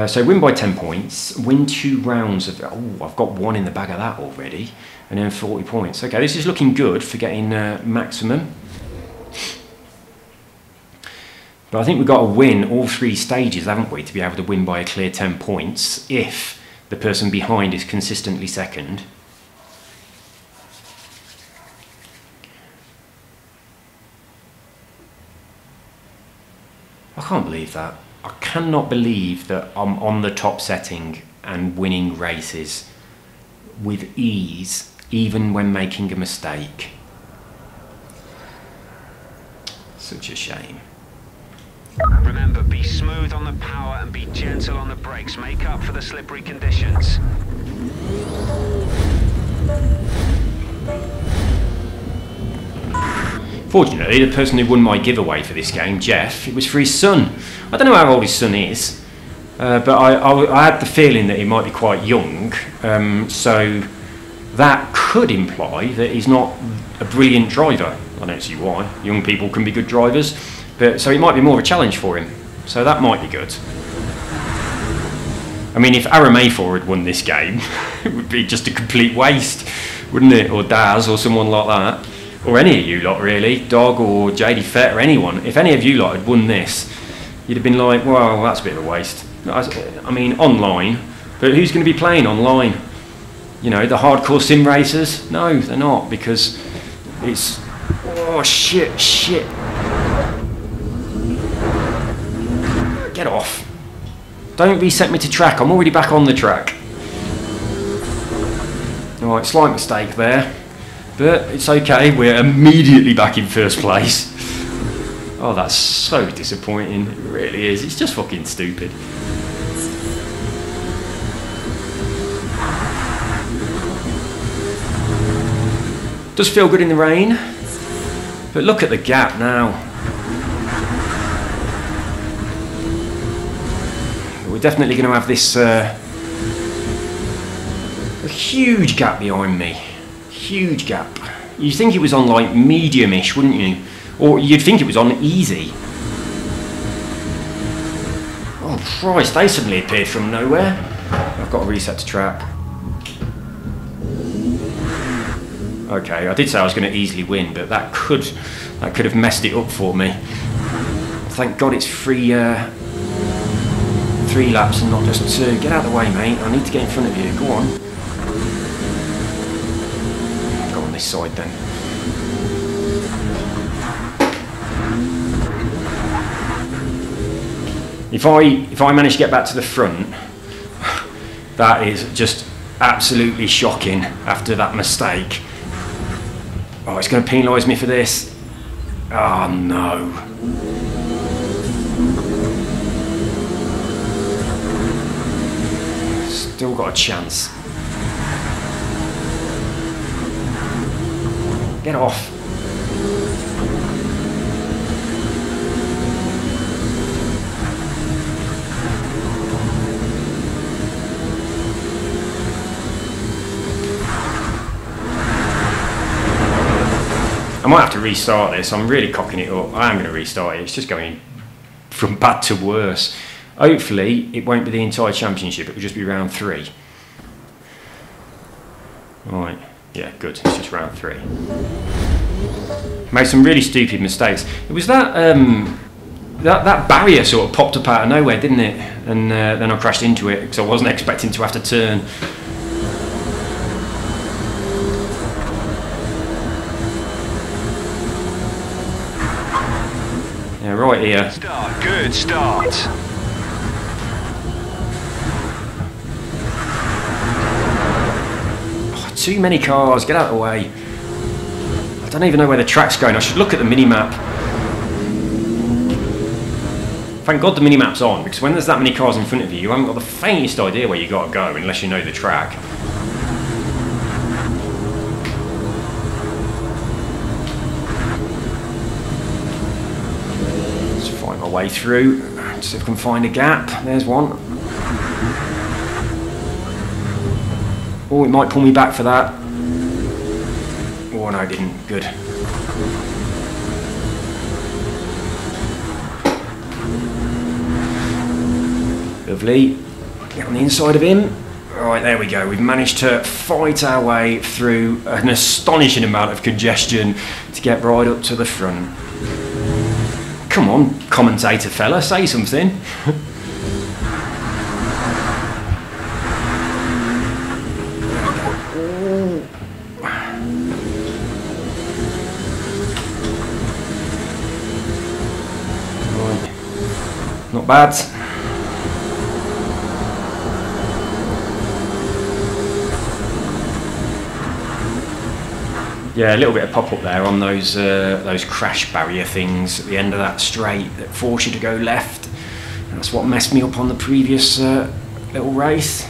So win by 10 points, win 2 rounds of, oh, I've got 1 in the bag of that already, and then 40 points. Okay, this is looking good for getting maximum. But I think we've got to win all 3 stages, haven't we, to be able to win by a clear 10 points if the person behind is consistently second. I can't believe that. I cannot believe that I'm on the top setting and winning races with ease, even when making a mistake. Such a shame. Remember, be smooth on the power and be gentle on the brakes. Make up for the slippery conditions. Fortunately, the person who won my giveaway for this game, Jeff, it was for his son. I don't know how old his son is, but I had the feeling that he might be quite young, so that could imply that he's not a brilliant driver. I don't see why. Young people can be good drivers, but so it might be more of a challenge for him. So that might be good. I mean, if Aaron Mayford had won this game, it would be just a complete waste, wouldn't it? Or Daz, or someone like that. Or any of you lot, really. Dog or JD Fett or anyone. If any of you lot had won this, you'd have been like, well, that's a bit of a waste. I mean, online. But who's going to be playing online? You know, the hardcore sim racers? No, they're not, because it's... Oh, shit. Get off. Don't reset me to track. I'm already back on the track. Alright, slight mistake there. But it's okay, we're immediately back in first place. Oh, that's so disappointing. It really is. It's just fucking stupid. Does feel good in the rain. But look at the gap now. We're definitely going to have this a huge gap behind me. Huge gap. You'd think it was on like medium-ish, wouldn't you? Or you'd think it was on easy. Oh Christ, they suddenly appeared from nowhere. I've got to reset to track. Okay, I did say I was going to easily win, but that could have messed it up for me. Thank God it's three laps and not just two. Get out of the way, mate. I need to get in front of you. Go on. Go on this side then. If I manage to get back to the front, that is just absolutely shocking after that mistake. Oh, it's going to penalise me for this. Oh no. Still got a chance. Get off. I might have to restart this. I'm really cocking it up. I am going to restart it. It's just going from bad to worse. Hopefully, it won't be the entire championship. It will just be round 3. Right. Yeah, good. It's just round 3. Made some really stupid mistakes. It was that that barrier sort of popped up out of nowhere, didn't it? And then I crashed into it because I wasn't expecting to have to turn. Yeah, right here. Start. Good start. Too many cars, get out of the way. I don't even know where the track's going. I should look at the mini-map. Thank God the mini-map's on, because when there's that many cars in front of you, you haven't got the faintest idea where you got to go unless you know the track. Let's find my way through. See if I can find a gap. There's one. Oh, it might pull me back for that. Oh, no, it didn't. Good. Lovely. Get on the inside of him. Alright, there we go. We've managed to fight our way through an astonishing amount of congestion to get right up to the front. Come on, commentator fella, say something. Not bad. Yeah, a little bit of pop-up there on those crash barrier things at the end of that straight that force you to go left. That's what messed me up on the previous little race.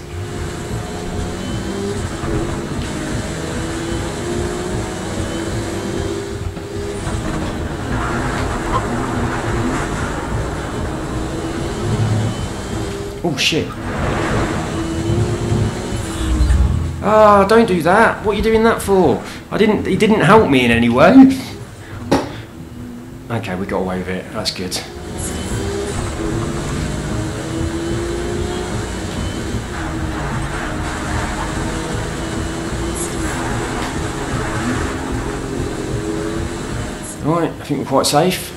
Oh shit. Ah, oh, don't do that. What are you doing that for? It didn't help me in any way. Okay, we got away with it. That's good. Right, I think we're quite safe.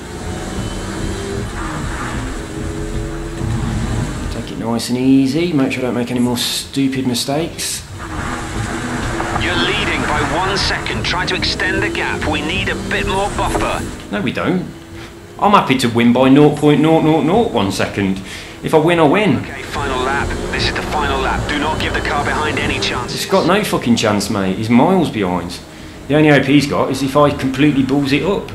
Take it nice and easy. Make sure I don't make any more stupid mistakes. You're leading by 1 second. Try to extend the gap. We need a bit more buffer. No, we don't. I'm happy to win by 0.0001 second. If I win, I win. Okay, final lap. This is the final lap. Do not give the car behind any chance. It's got no fucking chance, mate. He's miles behind. The only hope he's got is if I completely balls it up.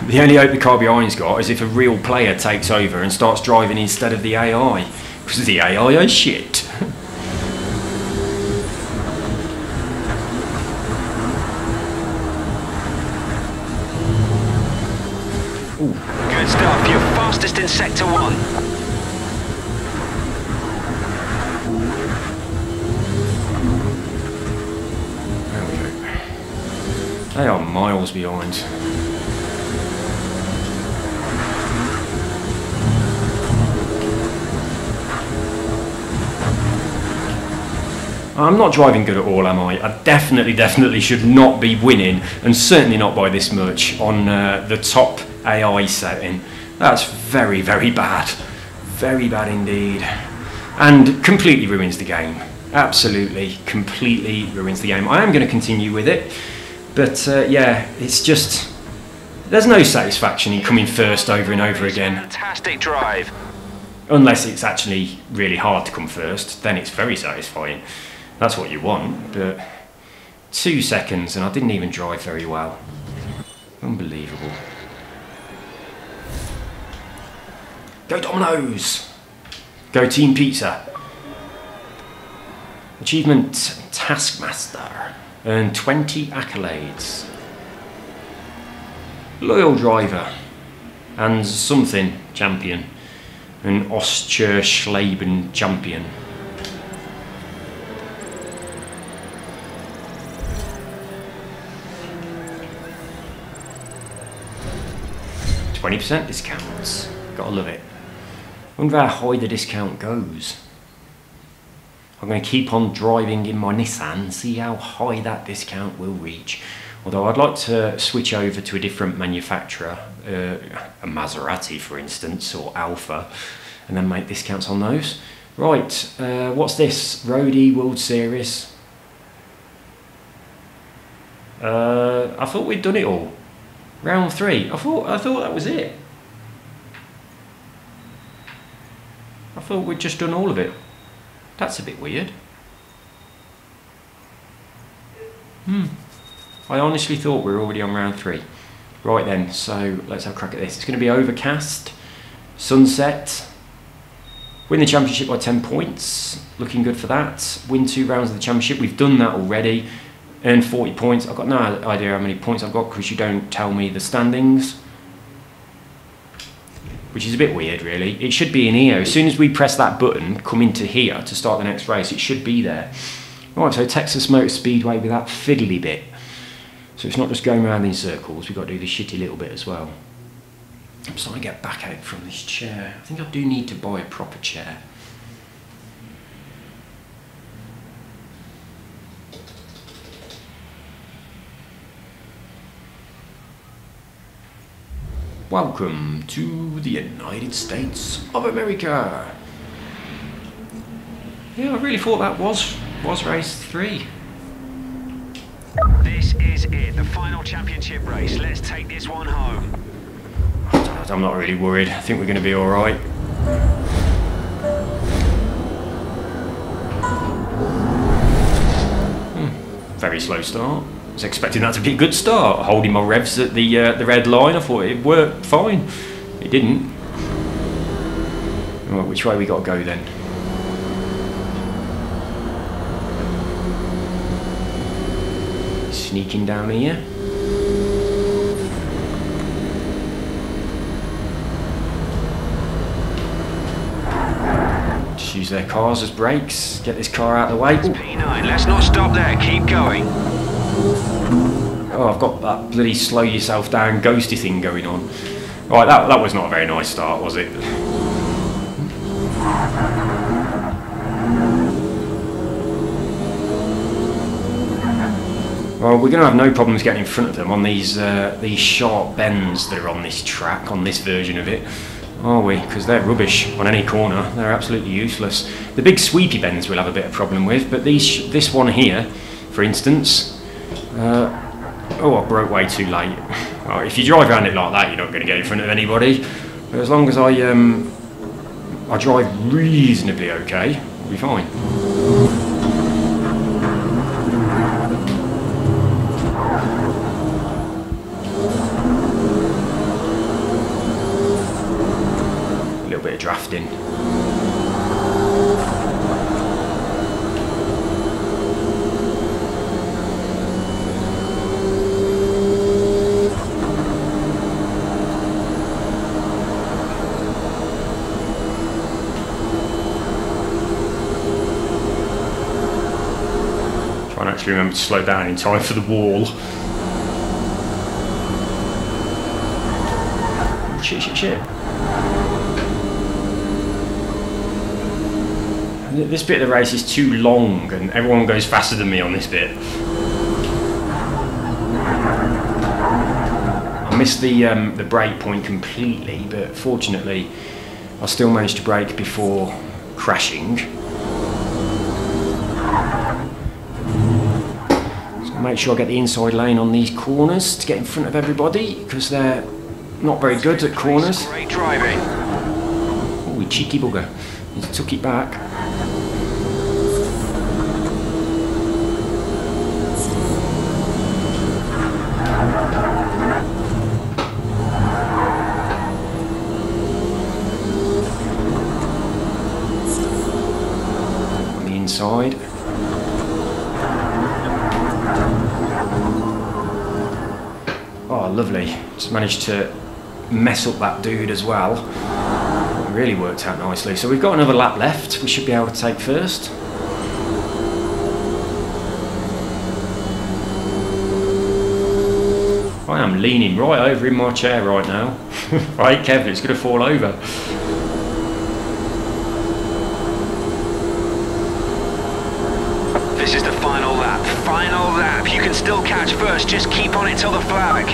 The only hope the car behind's got is if a real player takes over and starts driving instead of the AI. Because the AI is shit. Good stuff. You're fastest in Sector 1. There we go. They are miles behind. I'm not driving good at all, am I? I definitely should not be winning, and certainly not by this much on the top AI setting. That's very, very bad. Very bad indeed. And completely ruins the game. Absolutely, completely ruins the game. I am going to continue with it, but yeah, it's just... There's no satisfaction in coming first over and over again. Fantastic drive. Unless it's actually really hard to come first, then it's very satisfying. That's what you want, but 2 seconds and I didn't even drive very well. Unbelievable. Go Domino's! Go Team Pizza! Achievement Taskmaster. Earn 20 accolades. Loyal driver. And something champion. An Ostschleben champion. 20% discounts. Gotta love it. Wonder how high the discount goes. I'm going to keep on driving in my Nissan, see how high that discount will reach. Although I'd like to switch over to a different manufacturer, a Maserati for instance, or Alfa, and then make discounts on those. Right, what's this? Roadie World Series. I thought we'd done it all. Round 3. I thought that was it. I thought we'd just done all of it. That's a bit weird. I honestly thought we were already on round 3. Right then, so let's have a crack at this. It's going to be overcast, sunset, win the championship by 10 points. Looking good for that. Win 2 rounds of the championship. We've done that already. Earn 40 points. I've got no idea how many points I've got because you don't tell me the standings. Which is a bit weird, really. It should be in here. As soon as we press that button, come into here to start the next race, it should be there. Right, so Texas Motor Speedway with that fiddly bit. So it's not just going around in circles, we've got to do the shitty little bit as well. I'm starting to get backache from this chair. I think I do need to buy a proper chair. Welcome to the United States of America. Yeah, I really thought that was race 3. This is it, the final championship race. Let's take this one home. I'm not really worried. I think we're going to be all right. Very slow start. I was expecting that to be a good start. Holding my revs at the red line, I thought it worked fine. It didn't. Right, which way we got to go then? Sneaking down here. Just use their cars as brakes. Get this car out of the way. P9, let's not stop there. Keep going. Oh, I've got that bloody slow yourself down ghosty thing going on. Right, that was not a very nice start, was it? Well, we're going to have no problems getting in front of them on these sharp bends that are on this track, on this version of it, are we? Because they're rubbish on any corner. They're absolutely useless. The big sweepy bends we'll have a bit of problem with, but this one here, for instance, oh, I broke way too late. Well, if you drive around it like that, you're not going to get in front of anybody. But as long as I drive reasonably okay, we'll be fine. A little bit of drafting. Actually remember to slow down in time for the wall. Shit. This bit of the race is too long and everyone goes faster than me on this bit. I missed the brake point completely, but fortunately I still managed to brake before crashing. Make sure I get the inside lane on these corners to get in front of everybody, because they're not very good at corners. Great driving. Oh, we cheeky bugger. He took it back. On the inside. Oh, lovely. Just managed to mess up that dude as well. It really worked out nicely. So we've got another lap left. We should be able to take first. I am leaning right over in my chair right now. Right, Kevin, it's going to fall over. This is the final lap. Final lap. You can still catch first. Just keep on it till the flag.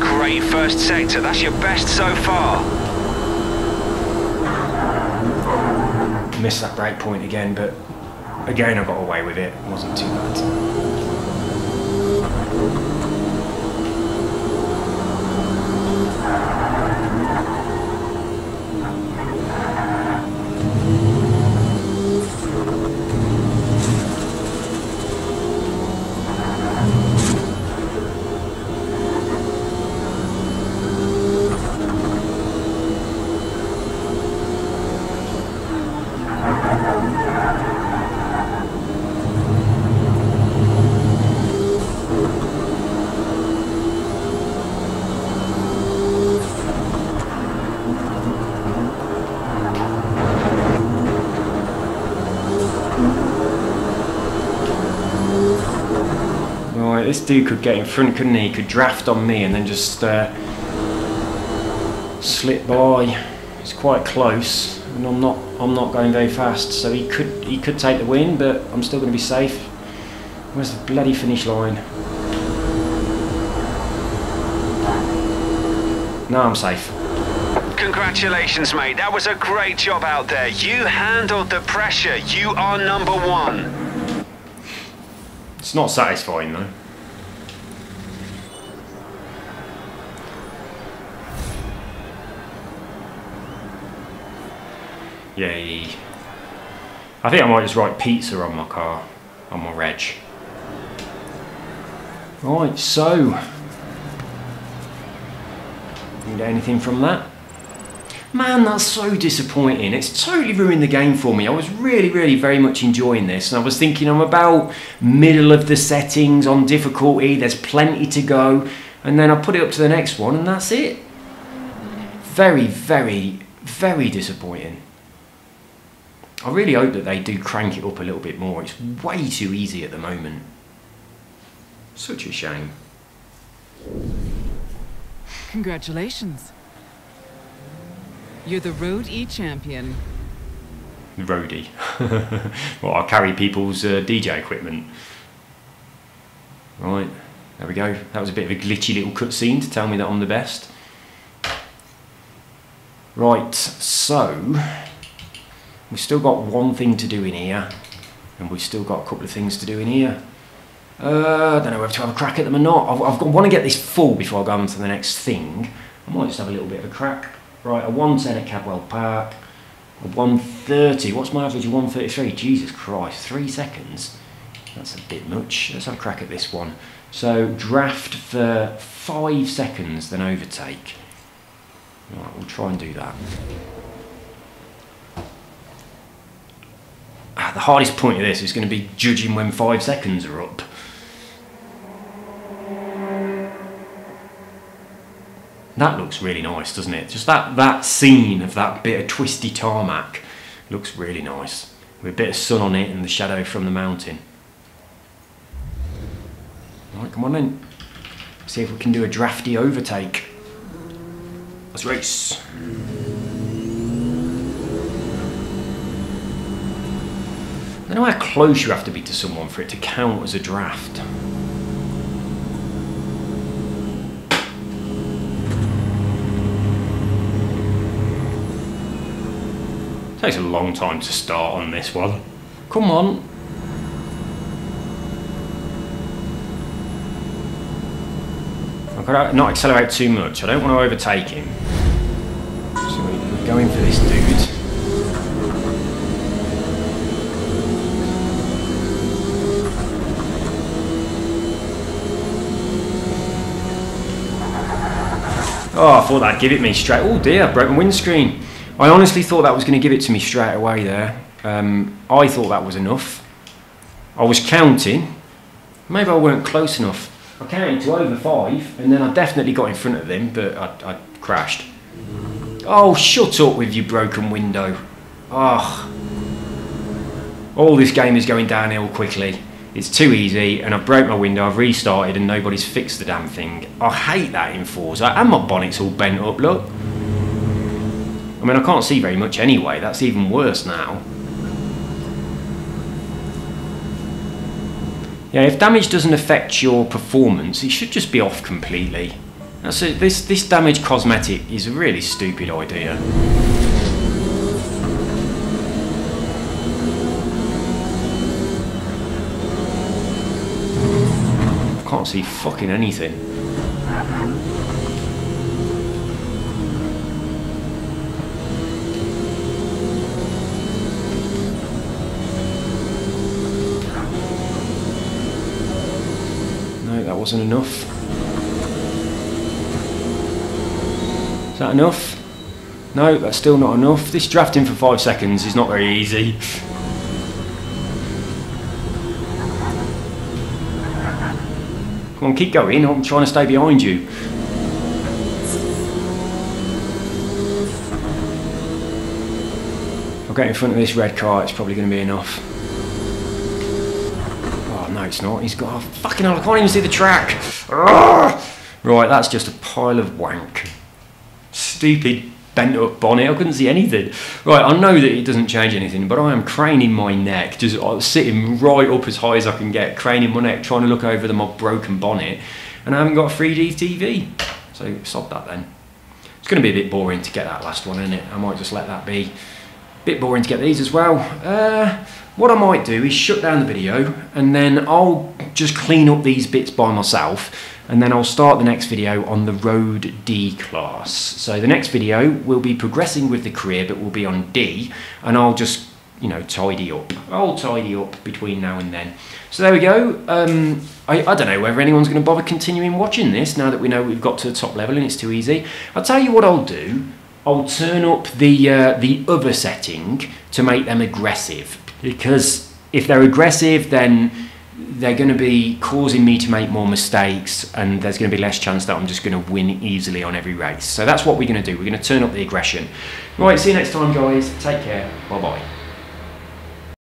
Great first sector. That's your best so far. Missed that brake point again, but again I got away with it. It wasn't too bad. This dude could get in front, couldn't he? He could draft on me and then just slip by. It's quite close, and I'm not going very fast, so he could take the win, but I'm still going to be safe. Where's the bloody finish line? No, I'm safe. Congratulations, mate. That was a great job out there. You handled the pressure. You are number one. It's not satisfying, though. Yay. I think I might just write pizza on my car, on my reg. Right, so. You get anything from that? Man, that's so disappointing. It's totally ruined the game for me. I was really very much enjoying this, and I was thinking I'm about middle of the settings on difficulty, there's plenty to go, and then I put it up to the next one and that's it. Very disappointing. I really hope that they do crank it up a little bit more. It's way too easy at the moment. Such a shame. Congratulations. You're the Road E champion. Roadie. Well, I carry people's DJ equipment. Right, there we go. That was a bit of a glitchy little cutscene to tell me that I'm the best. Right, so we've still got one thing to do in here, and we've still got a couple of things to do in here. I don't know whether to have a crack at them or not. I want to get this full before I go on to the next thing. I might just have a little bit of a crack. Right, a 110 at Cadwell Park, a 130. What's my average of 133? Jesus Christ, 3 seconds. That's a bit much. Let's have a crack at this one. So, draft for 5 seconds, then overtake. Right, we'll try and do that. The hardest point of this is going to be judging when 5 seconds are up. That looks really nice, doesn't it? Just that scene of that bit of twisty tarmac looks really nice. With a bit of sun on it and the shadow from the mountain. Right, come on then. See if we can do a drafty overtake. Let's race. I don't know how close you have to be to someone for it to count as a draft. Takes a long time to start on this one. Come on. I've got to not accelerate too much. I don't want to overtake him. So we're going for this dude. Oh, I thought that'd give it me straight. Oh dear, I broke my windscreen. I honestly thought that was going to give it to me straight away there. I thought that was enough. I was counting. Maybe I weren't close enough. I counted to over 5, and then I definitely got in front of them, but I crashed. Oh, shut up with your broken window. Oh. All this game is going downhill quickly. It's too easy, and I've broke my window, I've restarted, and nobody's fixed the damn thing. I hate that in Forza, and my bonnet's all bent up, look. I mean, I can't see very much anyway, that's even worse now. Yeah, if damage doesn't affect your performance, it should just be off completely. That's it. This damage cosmetic is a really stupid idea. I can't see fucking anything. That wasn't enough. Is that enough? No, that's still not enough. This drafting for 5 seconds is not very easy. Come on, keep going. I'm trying to stay behind you. I'll get in front of this red car, it's probably going to be enough. No, it's not. He's got... Oh, fucking hell, I can't even see the track. Ugh. Right, that's just a pile of wank. Stupid bent up bonnet. I couldn't see anything. Right, I know that it doesn't change anything, but I am craning my neck, just sitting right up as high as I can get, craning my neck, trying to look over my broken bonnet, and I haven't got a 3D TV. So, sod that then. It's going to be a bit boring to get that last one, isn't it? I might just let that be. A bit boring to get these as well. What I might do is shut down the video and then I'll just clean up these bits by myself, and then I'll start the next video on the Road D class. So the next video will be progressing with the career, but will be on D, and I'll just, you know, tidy up. I'll tidy up between now and then. So there we go. I don't know whether anyone's going to bother continuing watching this now that we know we've got to the top level and it's too easy. I'll tell you what I'll do. I'll turn up the other setting to make them aggressive, because if they're aggressive, then they're going to be causing me to make more mistakes, and there's going to be less chance that I'm just going to win easily on every race. So that's what we're going to do. We're going to turn up the aggression. Right, see you next time, guys. Take care. Bye-bye.